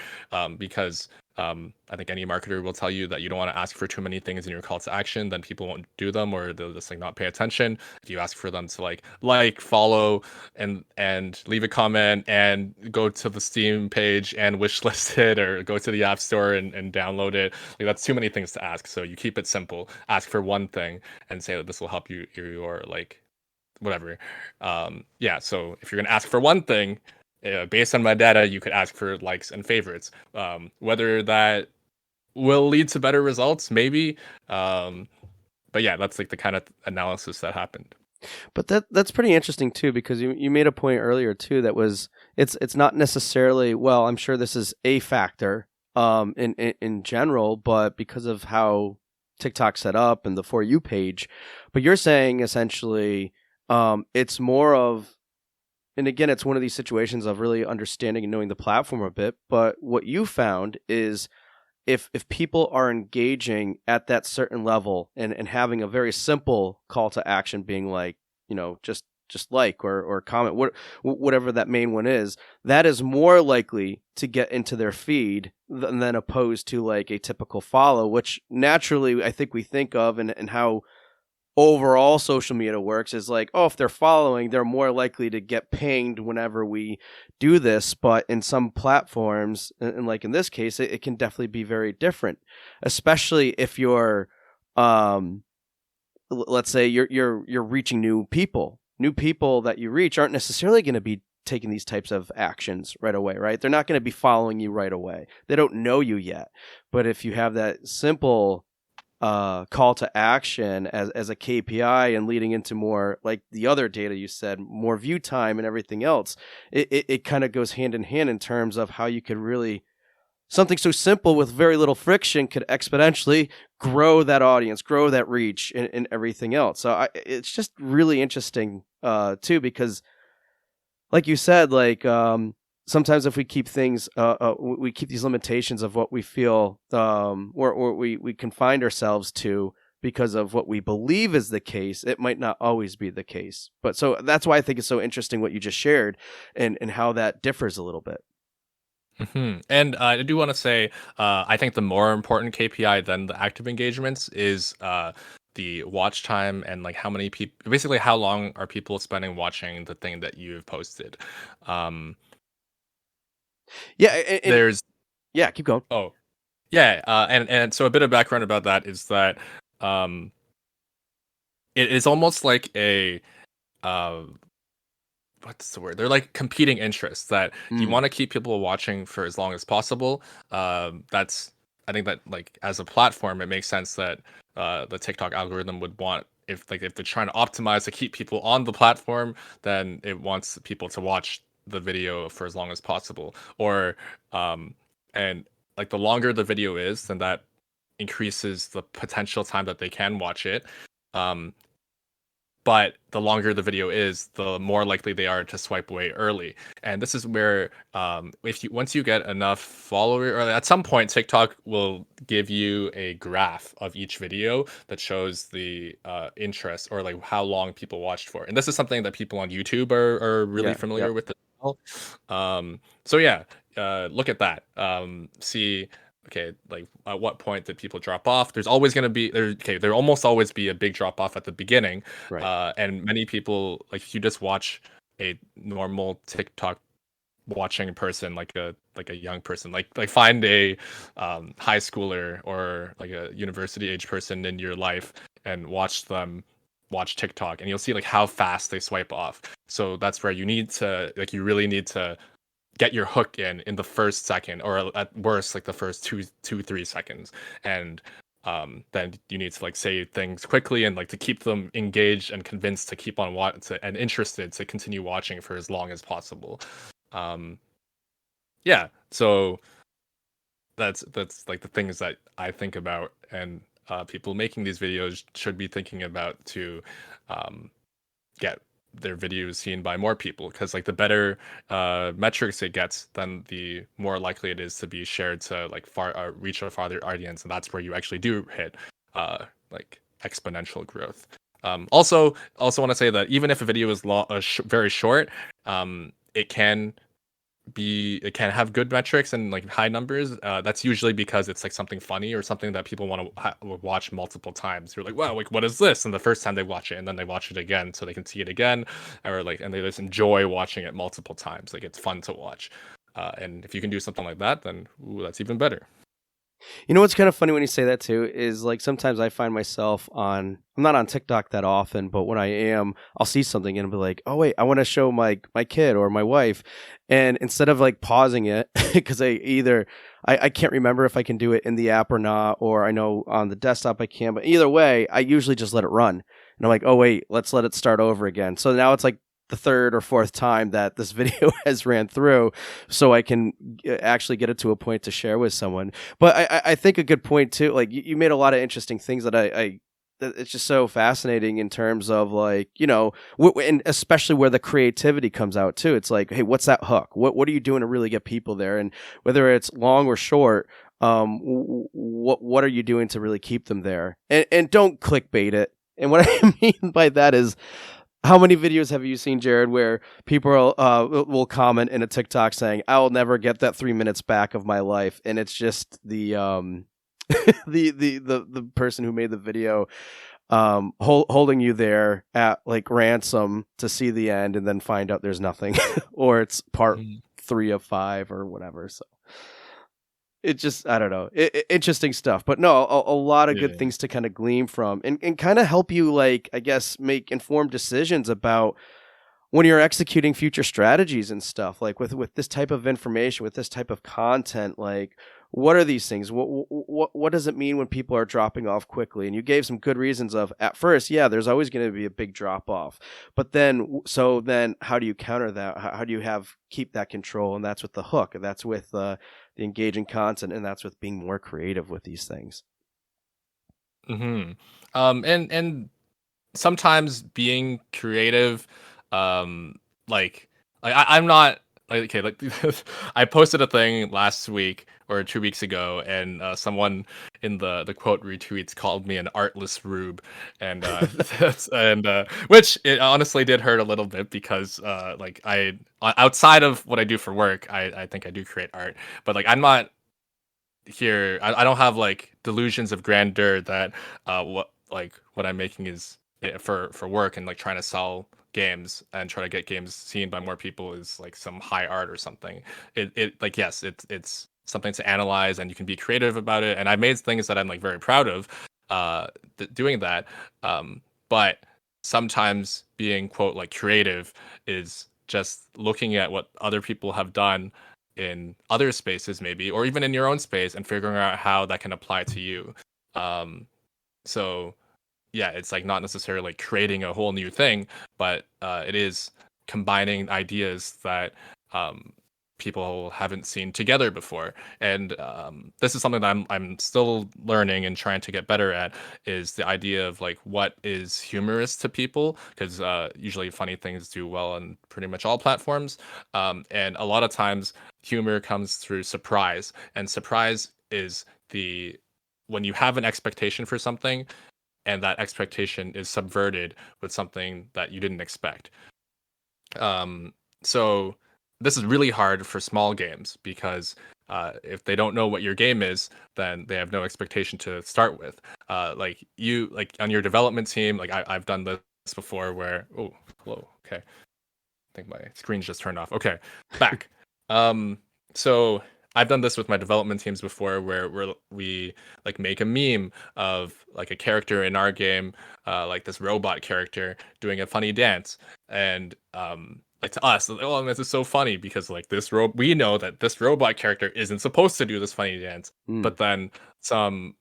because I think any marketer will tell you that you don't want to ask for too many things in your call to action, then people won't do them, or they'll just like not pay attention. If you ask for them to follow, and leave a comment and go to the Steam page and wishlist it, or go to the App Store and download it, like that's too many things to ask. So you keep it simple. Ask for one thing and say that this will help you your like whatever. Yeah. So if you're gonna ask for one thing, based on my data, you could ask for likes and favorites. Whether that will lead to better results, maybe. But yeah, that's like the kind of analysis that happened. But that's pretty interesting too, because you made a point earlier too that was it's not necessarily, well, I'm sure this is a factor in general, but because of how TikTok set up and the For You page, but you're saying essentially it's more of, and again, it's one of these situations of really understanding and knowing the platform a bit. But what you found is if people are engaging at that certain level and having a very simple call to action being like, just like or comment, whatever that main one is, that is more likely to get into their feed than opposed to like a typical follow, which naturally I think we think of and how overall social media works is like, oh, if they're following, they're more likely to get pinged whenever we do this. But in some platforms, and like in this case, it can definitely be very different, especially if you're, let's say you're reaching new people. New people that you reach aren't necessarily going to be taking these types of actions right away, right? They're not going to be following you right away. They don't know you yet. But if you have that simple call to action as a KPI and leading into more like the other data you said, more view time and everything else, it kind of goes hand in hand in terms of how you could really, something so simple with very little friction could exponentially grow that audience, grow that reach and everything else. So it's just really interesting too, because like you said, like sometimes if we keep things, we keep these limitations of what we feel, or we confine ourselves to because of what we believe is the case, it might not always be the case. But so that's why I think it's so interesting what you just shared and how that differs a little bit. And I do want to say, I think the more important KPI than the active engagements is the watch time and like how many people, basically how long are people spending watching the thing that you've posted. Um, Yeah. And there's yeah, keep going. Oh, yeah, and so a bit of background about that is that um, it is almost like a uh, what's the word? They're like competing interests that you Mm, want to keep people watching for as long as possible. That's I think that like as a platform, it makes sense that the TikTok algorithm would want if they're trying to optimize to keep people on the platform, then it wants people to watch the video for as long as possible. Or and like the longer the video is, then that increases the potential time that they can watch it. Um, but the longer the video is, the more likely they are to swipe away early. And this is where, if you once you get enough followers, or at some point, TikTok will give you a graph of each video that shows the interest or like how long people watched for. And this is something that people on YouTube are really yeah. familiar Yep. with as well. So yeah, look at that. See okay, like at what point did people drop off? There's always going to be there almost always be a big drop off at the beginning. Right. And many people, like if you just watch a normal TikTok watching person, like a young person, like find a high schooler or like a university age person in your life and watch them watch TikTok, and you'll see like how fast they swipe off. So that's where you really need to get your hook in the first second, or at worst like the first 3 seconds. And then you need to like say things quickly and like to keep them engaged and convinced to keep on and interested to continue watching for as long as possible. um yeah, so that's like the things that I think about, and people making these videos should be thinking about to um get their videos seen by more people, because like the better metrics it gets, then the more likely it is to be shared to like reach a farther audience, and that's where you actually do hit like exponential growth. Also want to say that even if a video is very short, it can it can have good metrics and like high numbers, that's usually because it's like something funny or something that people want to watch multiple times. You're like, wow, like what is this? And the first time they watch it, and then they watch it again so they can see it again, or like, and they just enjoy watching it multiple times. Like it's fun to watch. And if you can do something like that, then ooh, that's even better. You know what's kind of funny when you say that too is like sometimes I find myself I'm not on TikTok that often, but when I am, I'll see something and I'll be like, oh wait, I want to show my kid or my wife, and instead of like pausing it because I can't remember if I can do it in the app or not, or I know on the desktop I can, but either way, I usually just let it run, and I'm like, oh wait, let's let it start over again. So now it's like the third or fourth time that this video has ran through, so I can actually get it to a point to share with someone. But I think a good point too, like you made a lot of interesting things that it's just so fascinating in terms of like, and especially where the creativity comes out too. It's like, hey, what's that hook? What are you doing to really get people there? And whether it's long or short, what are you doing to really keep them there? And don't clickbait it. And what I mean by that is, how many videos have you seen, Jared, where people will comment in a TikTok saying, "I will never get that 3 minutes back of my life," and it's just the the person who made the video holding you there at like ransom to see the end, and then find out there's nothing, or it's part 3 of 5 or whatever. So it just, I don't know, interesting stuff. But no, a lot of good things to kind of glean from, and kind of help you, like, I guess, make informed decisions about when you're executing future strategies and stuff, like with this type of information, with this type of content. Like, what are these things? What does it mean when people are dropping off quickly? And you gave some good reasons of, at first, yeah, there's always going to be a big drop off, but then how do you counter that? How do you keep that control? And that's with the hook, and that's with the engaging content, and that's with being more creative with these things. Mm-hmm. And sometimes being creative, I'm not like, okay, like I posted a thing last week or 2 weeks ago, and someone in the quote retweets called me an artless rube, and which it honestly did hurt a little bit, because like outside of what I do for work, I think I do create art, but like I'm not here, I don't have like delusions of grandeur that what I'm making is for work, and like trying to sell games and try to get games seen by more people is like some high art or something. It like, yes, it's something to analyze, and you can be creative about it, and I've made things that I'm like very proud of doing that, but sometimes being quote like creative is just looking at what other people have done in other spaces, maybe, or even in your own space, and figuring out how that can apply to you. So yeah, it's like not necessarily creating a whole new thing, but it is combining ideas that people haven't seen together before. And this is something that I'm still learning and trying to get better at, is the idea of like what is humorous to people, because usually funny things do well on pretty much all platforms, and a lot of times humor comes through surprise, and surprise is the when you have an expectation for something, and that expectation is subverted with something that you didn't expect. So this is really hard for small games, because if they don't know what your game is, then they have no expectation to start with. Like you, like on your development team, like I've done this before where, oh, hello, okay, I think my screen's just turned off. Okay, back. So I've done this with my development teams before, where we like make a meme of like a character in our game, like this robot character doing a funny dance, and like to us, like, oh, this is so funny, because like we know that this robot character isn't supposed to do this funny dance, but then some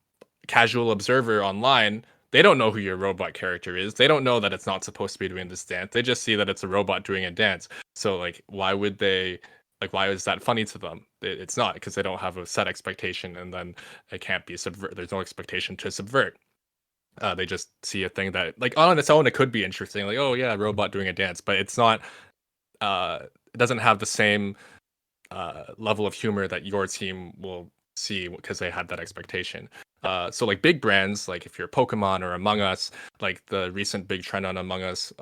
casual observer online, they don't know who your robot character is. They don't know that it's not supposed to be doing this dance. They just see that it's a robot doing a dance. So like, why is that funny to them? It's not, because they don't have a set expectation, and then it can't be subvert. There's no expectation to subvert. They just see a thing that, like, on its own, it could be interesting, like, oh yeah, robot doing a dance, but it's not. It doesn't have the same level of humor that your team will see because they had that expectation. So like big brands, like if you're Pokemon or Among Us, like the recent big trend on Among Us,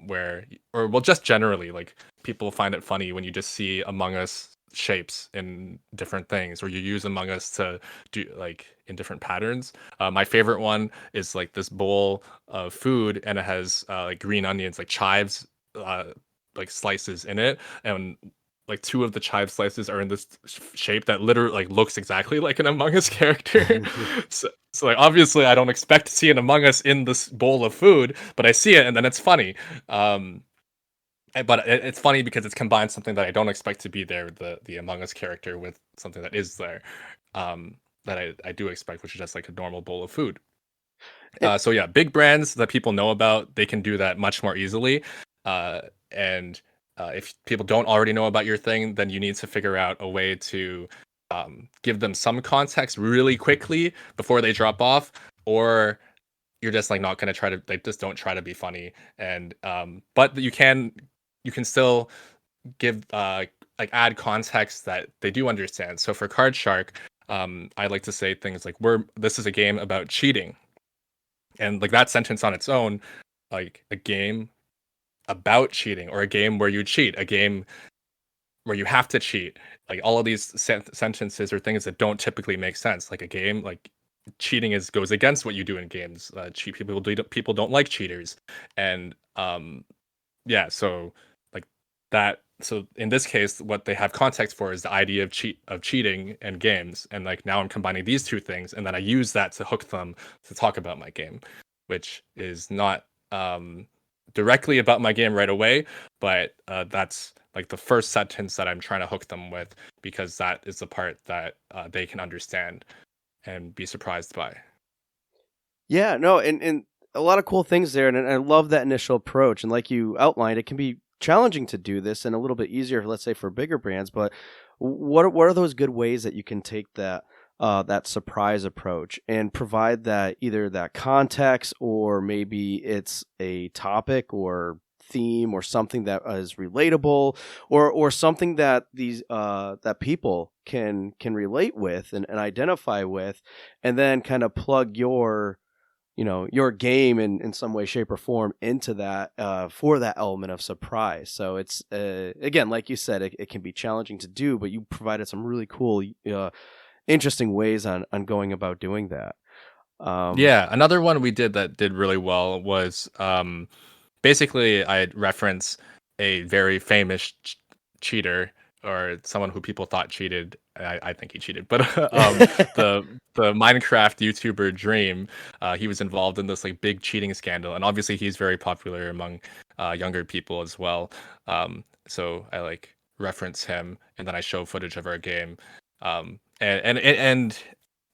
where, or well, just generally, like people find it funny when you just see Among Us shapes in different things, or you use Among Us to do like in different patterns. My favorite one is like this bowl of food, and it has like green onions, like chives, uh, like slices in it, and like two of the chive slices are in this shape that literally like looks exactly like an Among Us character. So like obviously I don't expect to see an Among Us in this bowl of food, but I see it and then it's funny. But it's funny because it's combined something that I don't expect to be there, the Among Us character, with something that is there, that I do expect, which is just like a normal bowl of food. So yeah, big brands that people know about, they can do that much more easily. And if people don't already know about your thing, then you need to figure out a way to give them some context really quickly before they drop off, or you're just like not going to try to, like, just don't try to be funny. And but you can still give like add context that they do understand. So for Card Shark, I like to say things like, this is a game about cheating. And like that sentence on its own, like a game about cheating, or a game where you cheat, a game where you have to cheat, like all of these sentences are things that don't typically make sense. Like a game, like cheating goes against what you do in games. Cheat people don't like cheaters, and yeah, so like that. So in this case, what they have context for is the idea of cheating and games, and like now I'm combining these two things, and then I use that to hook them to talk about my game, which is not directly about my game right away, but that's like the first sentence that I'm trying to hook them with, because that is the part that they can understand and be surprised by. Yeah, no, and a lot of cool things there, and I love that initial approach. And like you outlined, it can be challenging to do this, and a little bit easier, let's say, for bigger brands. But what are those good ways that you can take that surprise approach and provide that, either that context, or maybe it's a topic or theme or something that is relatable, or something that these that people can relate with and identify with, and then kind of plug your game in some way, shape, or form into that for that element of surprise. So it's again, like you said, it can be challenging to do, but you provided some really cool, interesting ways on going about doing that. Yeah, another one we did that did really well was basically I reference a very famous cheater, or someone who people thought cheated. I think he cheated, but the Minecraft YouTuber Dream, he was involved in this like big cheating scandal, and obviously he's very popular among younger people as well. So I like reference him, and then I show footage of our game. And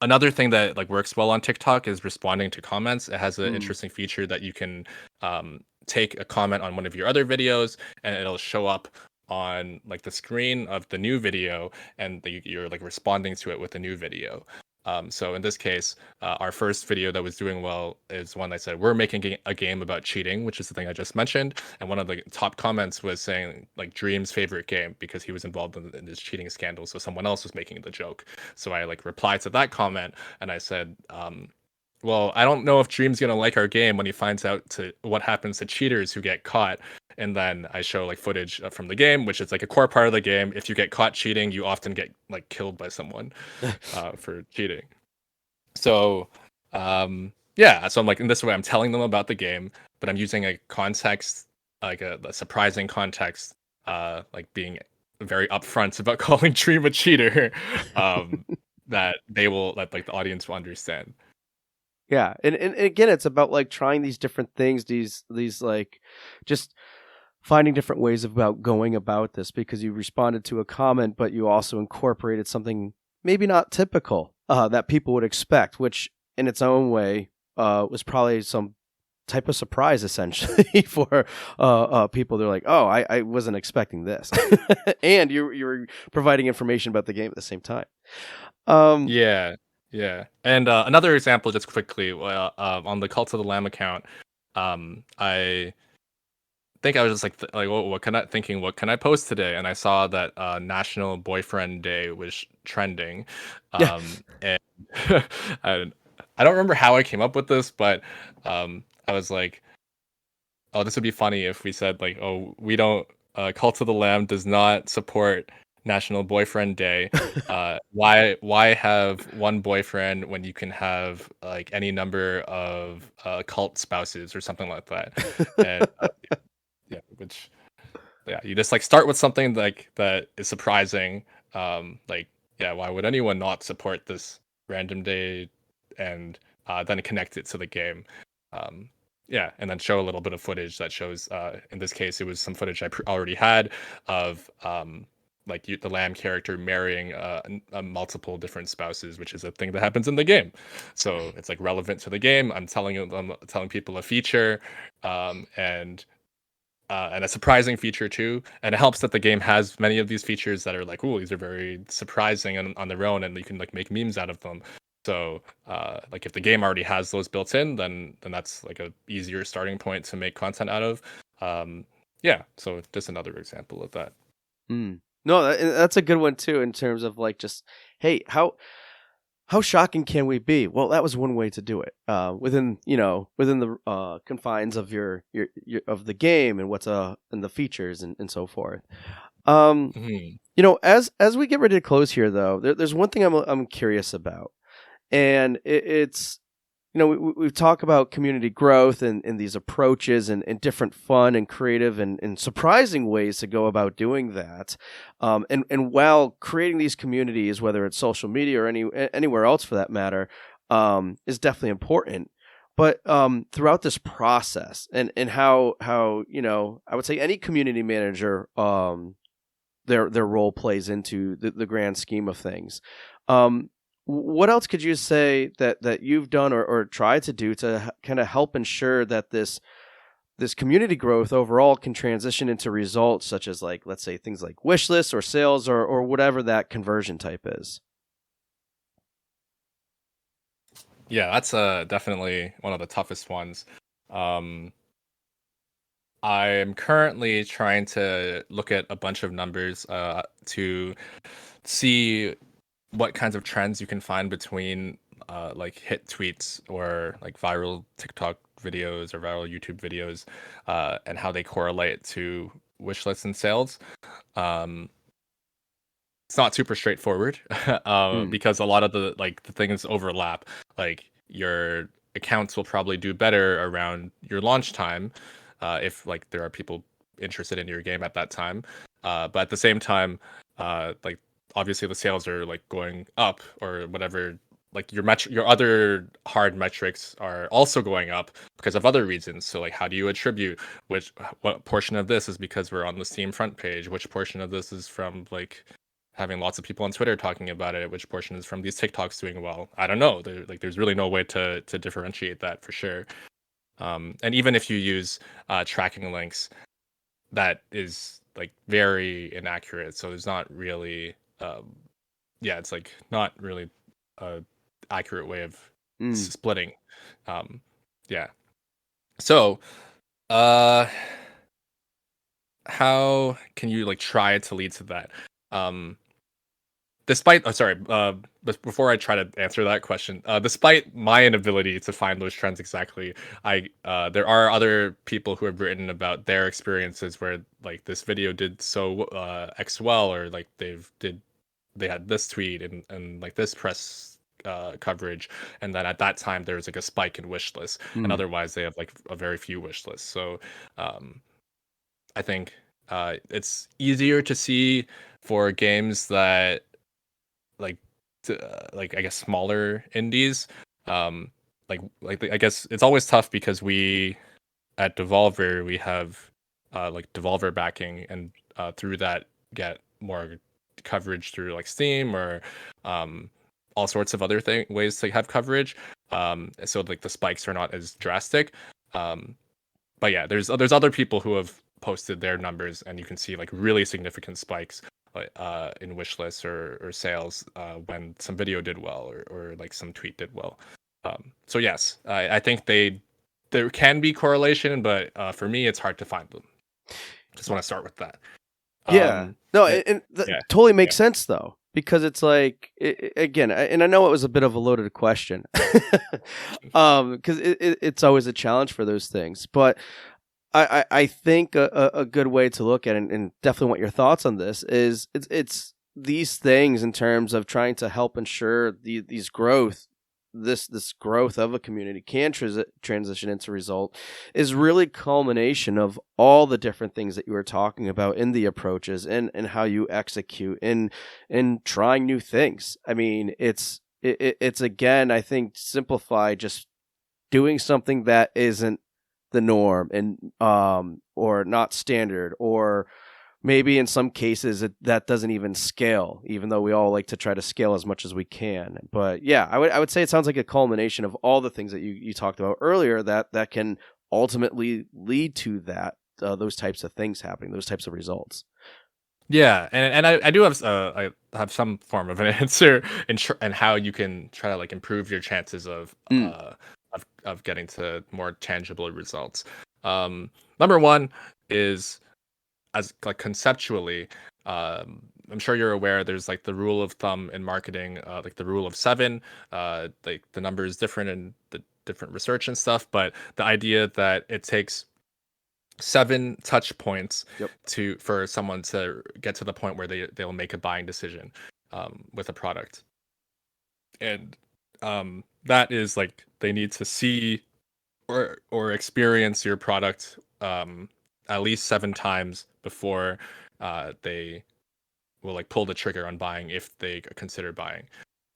another thing that like works well on TikTok is responding to comments. It has an Mm. interesting feature that you can take a comment on one of your other videos, and it'll show up on like the screen of the new video, and you're like responding to it with a new video. So in this case, our first video that was doing well is one that said, we're making a game about cheating, which is the thing I just mentioned. And one of the top comments was saying like Dream's favorite game, because he was involved in this cheating scandal. So someone else was making the joke. So I like replied to that comment, and I said, well, I don't know if Dream's gonna like our game when he finds out to what happens to cheaters who get caught. And then I show like footage from the game, which is like a core part of the game. If you get caught cheating, you often get like killed by someone for cheating. So yeah, so I'm like, in this way I'm telling them about the game, but I'm using a context, like a surprising context, like being very upfront about calling Dream a cheater, that like the audience will understand. Yeah, and again, it's about like trying these different things, these like just finding different ways about going about this, because you responded to a comment, but you also incorporated something maybe not typical that people would expect, which in its own way was probably some type of surprise, essentially, for people. They're like, oh, I wasn't expecting this. And you're providing information about the game at the same time. Yeah, yeah. And another example, just quickly, on the Cult of the Lamb account, I think I was just like what can I thinking what can I post today, and I saw that National Boyfriend Day was trending, Yeah. and I, I don't remember how I came up with this, but I was like, oh, this would be funny if we said like, oh, we don't Cult of the Lamb does not support National Boyfriend Day. Why have one boyfriend when you can have like any number of cult spouses or something like that? And yeah, which yeah, you just like start with something like that is surprising. Like yeah, why would anyone not support this random day, and then connect it to the game? Um, yeah, and then show a little bit of footage that shows. In this case, it was some footage I already had of like the Lamb character marrying multiple different spouses, which is a thing that happens in the game. So it's like relevant to the game. I'm telling people a feature, and a surprising feature too. And it helps that the game has many of these features that are like, "Ooh, these are very surprising on their own," and you can like make memes out of them. So, like if the game already has those built in, then that's like a easier starting point to make content out of. Um, yeah, so just another example of that. Mm. No, that's a good one too in terms of like just hey, how shocking can we be? Well, that was one way to do it within within the confines of your of the game and what's and the features and so forth. Um, Mhm. as we get ready to close here, though, there's one thing I'm curious about, and it's we've talked about community growth and these approaches and different fun and creative and surprising ways to go about doing that. And while creating these communities, whether it's social media or anywhere else for that matter, is definitely important. But throughout this process and how I would say any community manager their role plays into the grand scheme of things. Um, what else could you say that you've done or tried to do to kind of help ensure that this community growth overall can transition into results such as like let's say things like wish lists or sales or whatever that conversion type is? Yeah, that's definitely one of the toughest ones. Um, I'm currently trying to look at a bunch of numbers to see what kinds of trends you can find between like hit tweets or like viral TikTok videos or viral YouTube videos, and how they correlate to wish lists and sales. Um, it's not super straightforward Mm. because a lot of the things overlap. Like your accounts will probably do better around your launch time, if like there are people interested in your game at that time. But at the same time, like obviously the sales are like going up or whatever. Like your other hard metrics are also going up because of other reasons. So like, how do you attribute what portion of this is because we're on the Steam front page? Which portion of this is from like having lots of people on Twitter talking about it, which portion is from these TikToks doing well? I don't know. There's really no way to differentiate that for sure. And even if you use tracking links, that is like very inaccurate. So there's not really, yeah, it's like not really a accurate way of Mm. splitting. Um, yeah. So, uh, how can you like try to lead to that? Um, Despite, oh, sorry, but before I try to answer that question, despite my inability to find those trends exactly, there are other people who have written about their experiences where like this video did so X well, or like they had this tweet and like this press coverage, and then at that time there was like a spike in wish lists, and Mm. otherwise they have like a very few wish lists. So um, I think it's easier to see for games that like like I guess smaller indies. Um, I guess it's always tough because we at Devolver we have like Devolver backing, and through that get more coverage through like Steam or um, all sorts of other ways to have coverage. So like the spikes are not as drastic. Um, but yeah, there's other people who have posted their numbers, and you can see like really significant spikes like in wish lists or sales when some video did well or like some tweet did well. So yes, I think there can be correlation, but for me it's hard to find them. Just want to start with that. Yeah. No, it- and yeah, totally makes yeah. sense though, because it's like again, and I know it was a bit of a loaded question, because it's always a challenge for those things. But I think a good way to look at it, and definitely want your thoughts on this, is it's these things in terms of trying to help ensure these growth. This growth of a community can transition into result is really culmination of all the different things that you were talking about in the approaches and how you execute in trying new things. I mean, it's again, I think, simplify just doing something that isn't the norm, and or not standard, or maybe in some cases that doesn't even scale, even though we all like to try to scale as much as we can. But yeah, I would say it sounds like a culmination of all the things that you talked about earlier that can ultimately lead to that, those types of things happening, those types of results. Yeah, and I do have I have some form of an answer and how you can try to like improve your chances Mm. of getting to more tangible results. Number one is, as like conceptually, I'm sure you're aware there's like the rule of thumb in marketing, like the rule of seven. Like the number is different in the different research and stuff, but the idea that it takes 7 touch points Yep. for someone to get to the point where they'll make a buying decision with a product. And that is like they need to see or experience your product at least 7 times before they will like pull the trigger on buying, if they consider buying.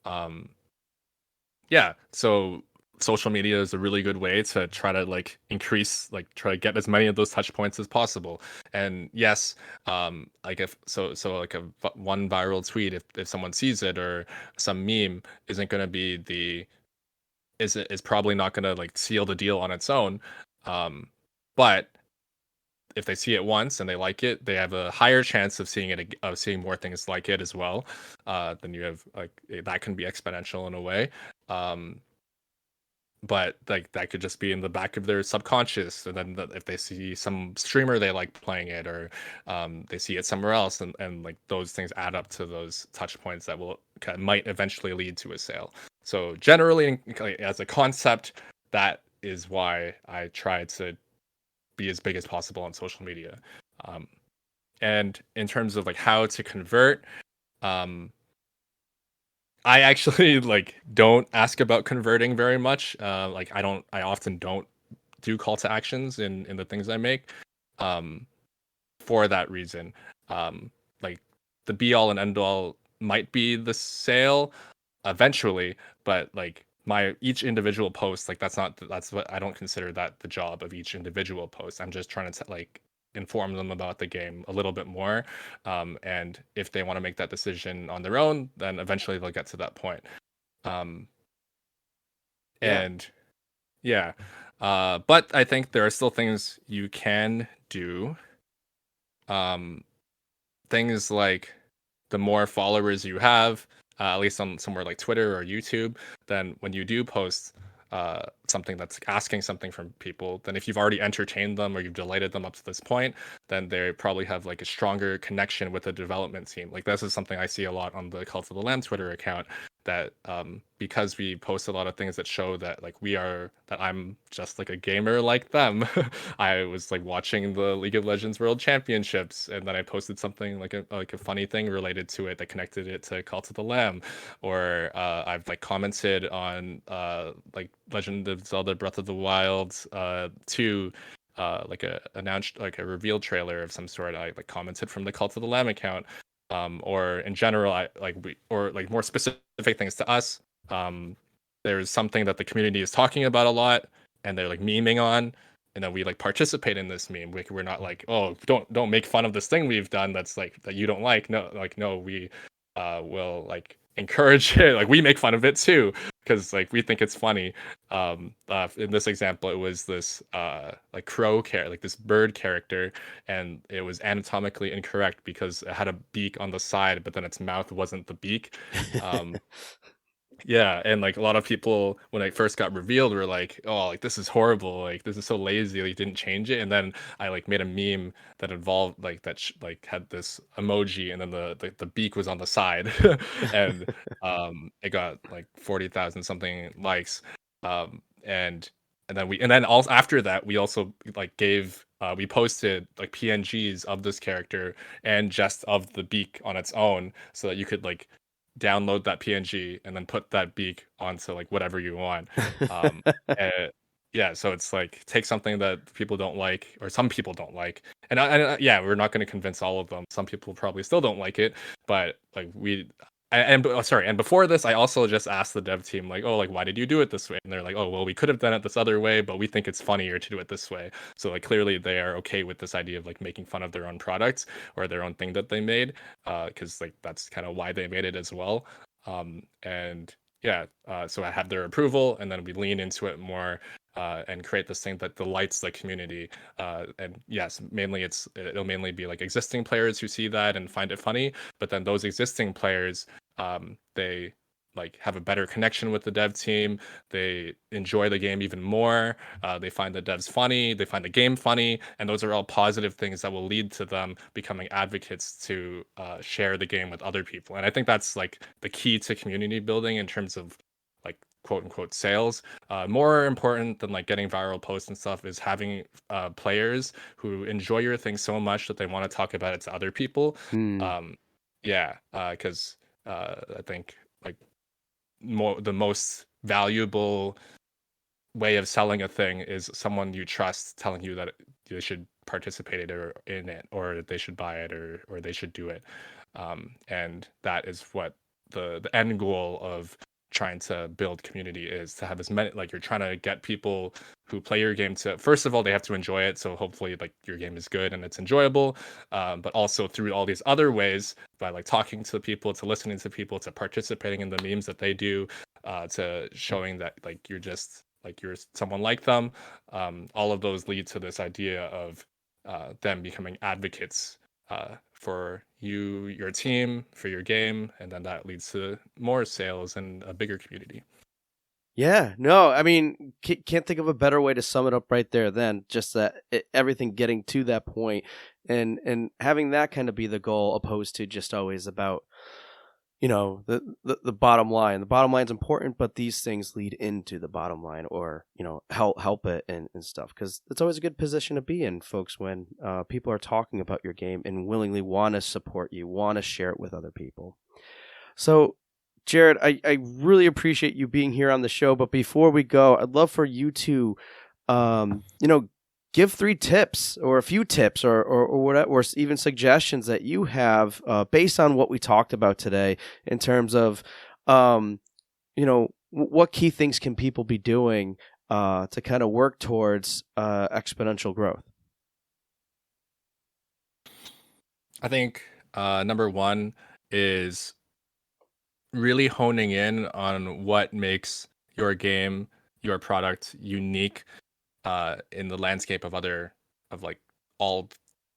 Um, yeah, so social media is a really good way to try to like increase, like try to get as many of those touch points as possible. And yes, like if like one viral tweet, if someone sees it, or some meme, isn't going to be the is probably not going to like seal the deal on its own. But if they see it once and they like it, they have a higher chance of seeing more things like it as well. Then you have like that can be exponential in a way. Um, but like that could just be in the back of their subconscious, and then if they see some streamer they like playing it, or they see it somewhere else, and like those things add up to those touch points that might eventually lead to a sale. So generally, like, as a concept, that is why I try to be as big as possible on social media. um, and in terms of like how to convert, um, I actually like don't ask about converting very much. Like I often don't do call to actions in the things I make. Um, for that reason, like the be all and end all might be the sale eventually, but like my each individual post, like that's what I don't consider that the job of each individual post. I'm just trying to like inform them about the game a little bit more, and if they want to make that decision on their own, then eventually they'll get to that point. um Yeah. and yeah, but I think there are still things you can do. um Things like the more followers you have, at least on somewhere like Twitter or YouTube, then when you do post something that's asking something from people, then if you've already entertained them or you've delighted them up to this point, then they probably have like a stronger connection with the development team. Like this is something I see a lot on the Cult of the Lamb Twitter account, that because we post a lot of things that show that like that I'm just like a gamer like them. I was like watching the League of Legends World Championships, and then I posted something like a funny thing related to it that connected it to Cult of the Lamb, or I've like commented on like Legend of Zelda Breath of the Wild 2, like a announced like a reveal trailer of some sort. I like commented from the Cult of the Lamb account. Or in general, or like more specific things to us. There's something that the community is talking about a lot, and they're like memeing on, and then we like participate in this meme. We're not like, oh, don't make fun of this thing we've done that's like that you don't like. No, like no, we will like encourage it. Like we make fun of it too, because like we think it's funny. In this example, it was this like like this bird character, and it was anatomically incorrect because it had a beak on the side, but then its mouth wasn't the beak. Um, Yeah, and like a lot of people when it first got revealed were like, "Oh, like this is horrible. Like this is so lazy. Like didn't change it." And then I like made a meme that involved like like had this emoji, and then the beak was on the side, and it got like 40,000 something likes. And then also after that we also like gave we posted like PNGs of this character and just of the beak on its own, so that you could like download that PNG and then put that beak onto like whatever you want. Um, and, yeah, so it's like take something that people don't like or some people don't like, yeah, we're not going to convince all of them. Some people probably still don't like it, but like sorry, and before this, I also just asked the dev team like, oh, like why did you do it this way? And they're like, oh, well, we could have done it this other way, but we think it's funnier to do it this way. So like clearly they are okay with this idea of like making fun of their own products or their own thing that they made, because like that's kind of why they made it as well. And yeah, so I have their approval, and then we lean into it more, and create this thing that delights the community. And yes, mainly it'll mainly be like existing players who see that and find it funny, but then those existing players, they like have a better connection with the dev team. They enjoy the game even more. They find the devs funny. They find the game funny, and those are all positive things that will lead to them becoming advocates to share the game with other people. And I think that's like the key to community building in terms of like quote unquote sales. More important than like getting viral posts and stuff is having players who enjoy your thing so much that they want to talk about it to other people. Hmm. Yeah, because I think like the most valuable way of selling a thing is someone you trust telling you that they should participate in it, or they should buy it, or they should do it. And that is what the end goal of trying to build community is, to have as many, like you're trying to get people who play your game to, first of all, they have to enjoy it, so hopefully like your game is good and it's enjoyable, but also through all these other ways, by like talking to people, to listening to people, to participating in the memes that they do, to showing that like you're just like you're someone like them. All of those lead to this idea of them becoming advocates for you, your team, for your game, and then that leads to more sales and a bigger community. Yeah, no, I mean, can't think of a better way to sum it up right there than just that everything getting to that point, and having that kind of be the goal, opposed to just always about, the bottom line. The bottom line's important, but these things lead into the bottom line, or help it and stuff, because it's always a good position to be in, folks, when people are talking about your game and willingly want to support you, want to share it with other people. So, Jared, I really appreciate you being here on the show. But before we go, I'd love for you to, give 3 tips or a few tips, or whatever, or even suggestions that you have based on what we talked about today, in terms of, what key things can people be doing to kind of work towards exponential growth. I think number one is really honing in on what makes your game, your product unique in the landscape of like all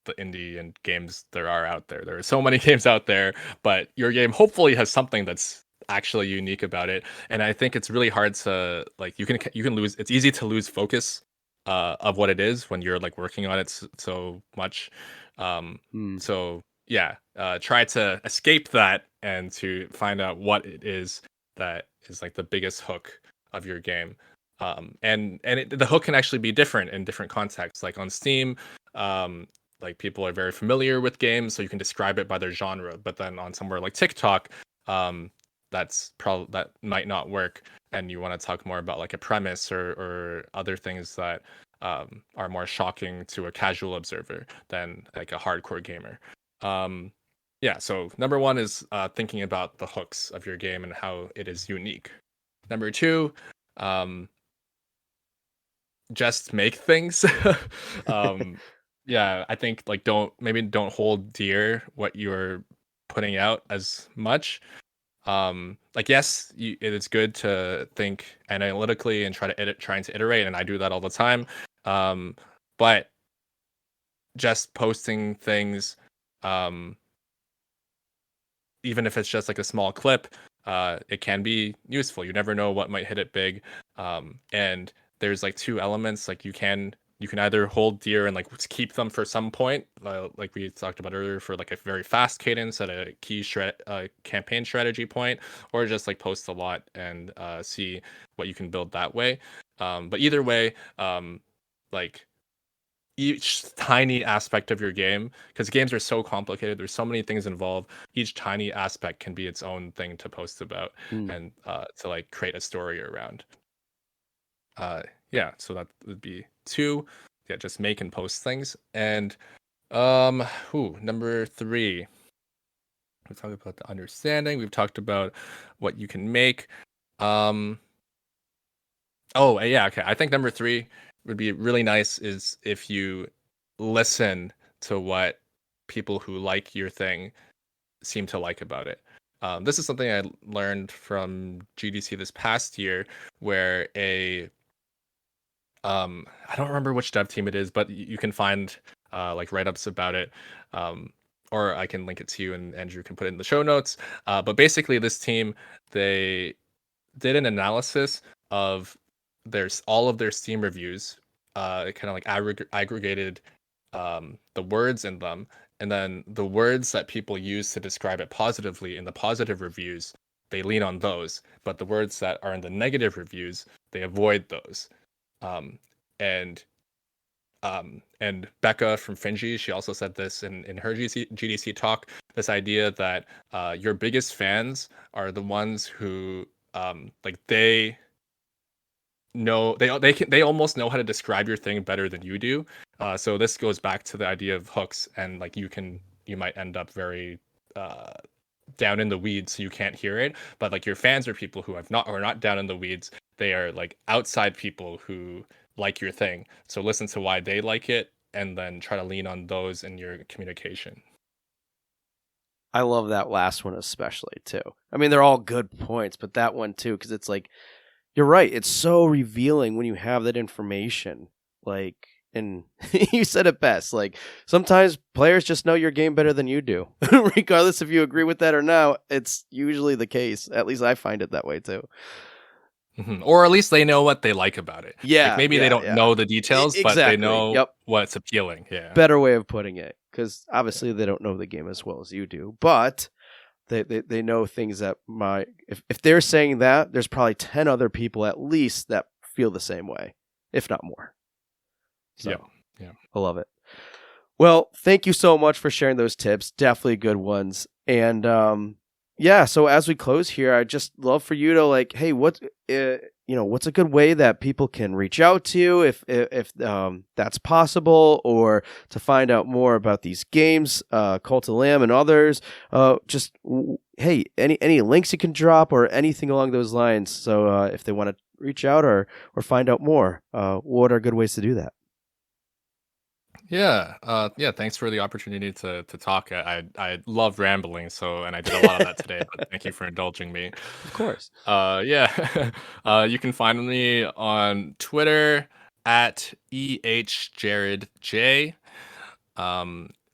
the indie and games there are out there. There are so many games out there, but your game hopefully has something that's actually unique about it. And I think it's really hard to like you can lose. It's easy to lose focus of what it is when you're like working on it so much. Um, Hmm. so yeah, try to escape that and to find out what it is that is like the biggest hook of your game. The hook can actually be different in different contexts. Like on Steam, like people are very familiar with games, so you can describe it by their genre. But then on somewhere like TikTok, that might not work, and you want to talk more about like a premise or other things that are more shocking to a casual observer than like a hardcore gamer. Um, yeah, so number one is thinking about the hooks of your game and how it is unique. Number two, um, just make things. um, yeah, I think like don't hold dear what you're putting out as much. Like yes, it is good to think analytically and trying to iterate, and I do that all the time. But just posting things, um, even if it's just like a small clip, it can be useful. You never know what might hit it big. And there's like two elements. Like you can either hold deer and like keep them for some point, like we talked about earlier, for like a very fast cadence at a key campaign strategy point, or just like post a lot and see what you can build that way. But either way, like each tiny aspect of your game, because games are so complicated, there's so many things involved, each tiny aspect can be its own thing to post about and to like create a story around. Yeah, so that would be 2. Yeah, just make and post things. And number 3, we've talked about the understanding, we've talked about what you can make. Oh, yeah, okay. I think number 3 would be really nice is if you listen to what people who like your thing seem to like about it. This is something I learned from GDC this past year, where I don't remember which dev team it is, but you can find like write-ups about it, or I can link it to you, and Andrew can put it in the show notes. But basically, this team, they did an analysis of all of their Steam reviews, kind of like aggregated the words in them, and then the words that people use to describe it positively in the positive reviews, they lean on those, but the words that are in the negative reviews, they avoid those. Um, and and Becca from Finji, she also said this in her GDC talk, this idea that your biggest fans are the ones who like they know, they almost know how to describe your thing better than you do. So this goes back to the idea of hooks, and like you might end up very down in the weeds, so you can't hear it. But like your fans are people who are not down in the weeds. They are like outside people who like your thing. So listen to why they like it, and then try to lean on those in your communication. I love that last one especially too. I mean, they're all good points, but that one too, because it's like, you're right. It's so revealing when you have that information. Like, and you said it best. Like, sometimes players just know your game better than you do, regardless if you agree with that or not. It's usually the case. At least I find it that way too. Mm-hmm. Or at least they know what they like about it. Yeah, like maybe they don't know the details, but they know what's appealing. Yeah, better way of putting it, because obviously they don't know the game as well as you do, but they know things that if they're saying that, there's probably 10 other people at least that feel the same way, if not more. So yeah, I love it. Well, thank you so much for sharing those tips. Definitely good ones. And yeah, so as we close here, I'd just love for you to like, hey, what's a good way that people can reach out to you if that's possible, or to find out more about these games, Cult of Lamb and others. Hey, any links you can drop or anything along those lines. So if they want to reach out or find out more, what are good ways to do that? Yeah. Thanks for the opportunity to talk. I love rambling, and I did a lot of that today. But thank you for indulging me. Of course. Yeah. You can find me on Twitter at ehjaredj,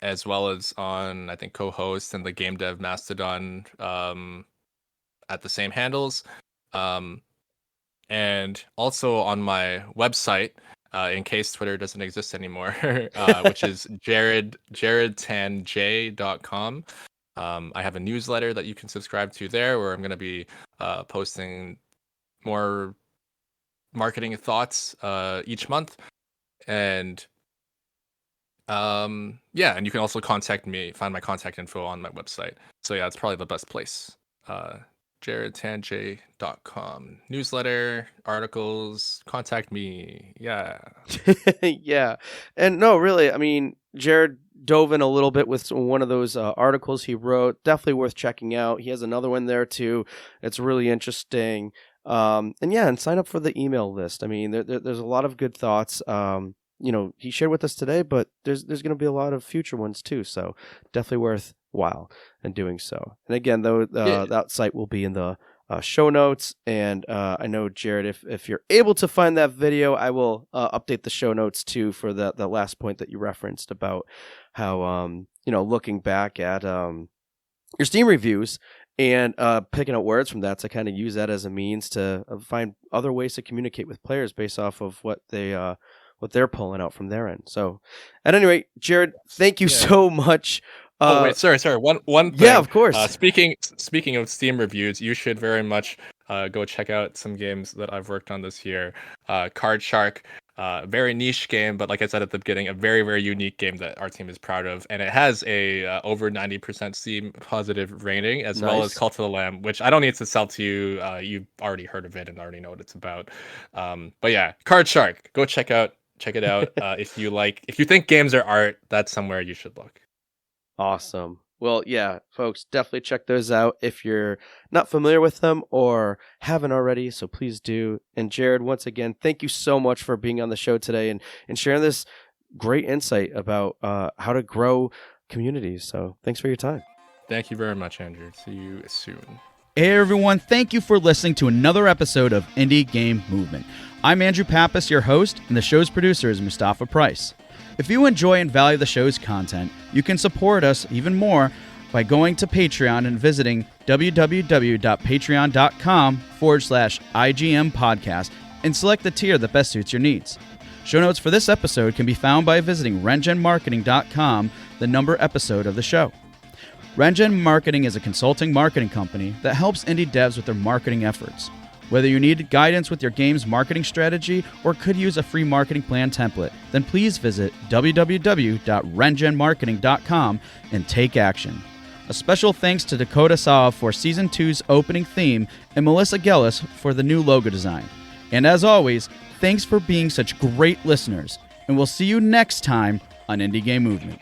as well as on, I think, co-host and the Game Dev Mastodon at the same handles, and also on my website. In case Twitter doesn't exist anymore, which is jaredtanj.com. I have a newsletter that you can subscribe to there, where I'm going to be posting more marketing thoughts each month. And and you can also contact me, find my contact info on my website. So yeah, it's probably the best place. jaredtanj.com. Newsletter, articles, contact me. Yeah. Yeah. And no, really, I mean, Jared dove in a little bit with one of those articles he wrote. Definitely worth checking out. He has another one there too. It's really interesting. And sign up for the email list. I mean, there's a lot of good thoughts. He shared with us today, but there's going to be a lot of future ones too. So definitely worthwhile in doing so. And again, though, that site will be in the show notes. And I know, Jared, if you're able to find that video, I will update the show notes too for the last point that you referenced about how looking back at your Steam reviews and picking out words from that to kind of use that as a means to find other ways to communicate with players based off of what they're pulling out from their end. So, at any rate, Jared, thank you so much. Wait, sorry. One thing. Yeah, of course. Speaking of Steam reviews, you should very much go check out some games that I've worked on this year. Card Shark, very niche game, but like I said at the beginning, a very, very unique game that our team is proud of, and it has a over 90% Steam positive rating, as well as Cult of the Lamb, which I don't need to sell to you. You've already heard of it and already know what it's about. But yeah, Card Shark, go check it out. If you think games are art, that's somewhere you should look. Awesome. Well, yeah, folks, definitely check those out if you're not familiar with them or haven't already, so please do. And Jared, once again, thank you so much for being on the show today and sharing this great insight about how to grow communities. So thanks for your time. Thank you very much, Andrew. See you soon. Hey everyone, thank you for listening to another episode of Indie Game Movement. I'm Andrew Pappas, your host, and the show's producer is Mustafa Price. If you enjoy and value the show's content, you can support us even more by going to Patreon and visiting www.patreon.com/IGM podcast and select the tier that best suits your needs. Show notes for this episode can be found by visiting rengenmarketing.com, the number episode of the show. Rengen Marketing is a consulting marketing company that helps indie devs with their marketing efforts. Whether you need guidance with your game's marketing strategy or could use a free marketing plan template, then please visit www.rengenmarketing.com and take action. A special thanks to Dakota Saw for Season 2's opening theme and Melissa Gellis for the new logo design. And as always, thanks for being such great listeners, and we'll see you next time on Indie Game Movement.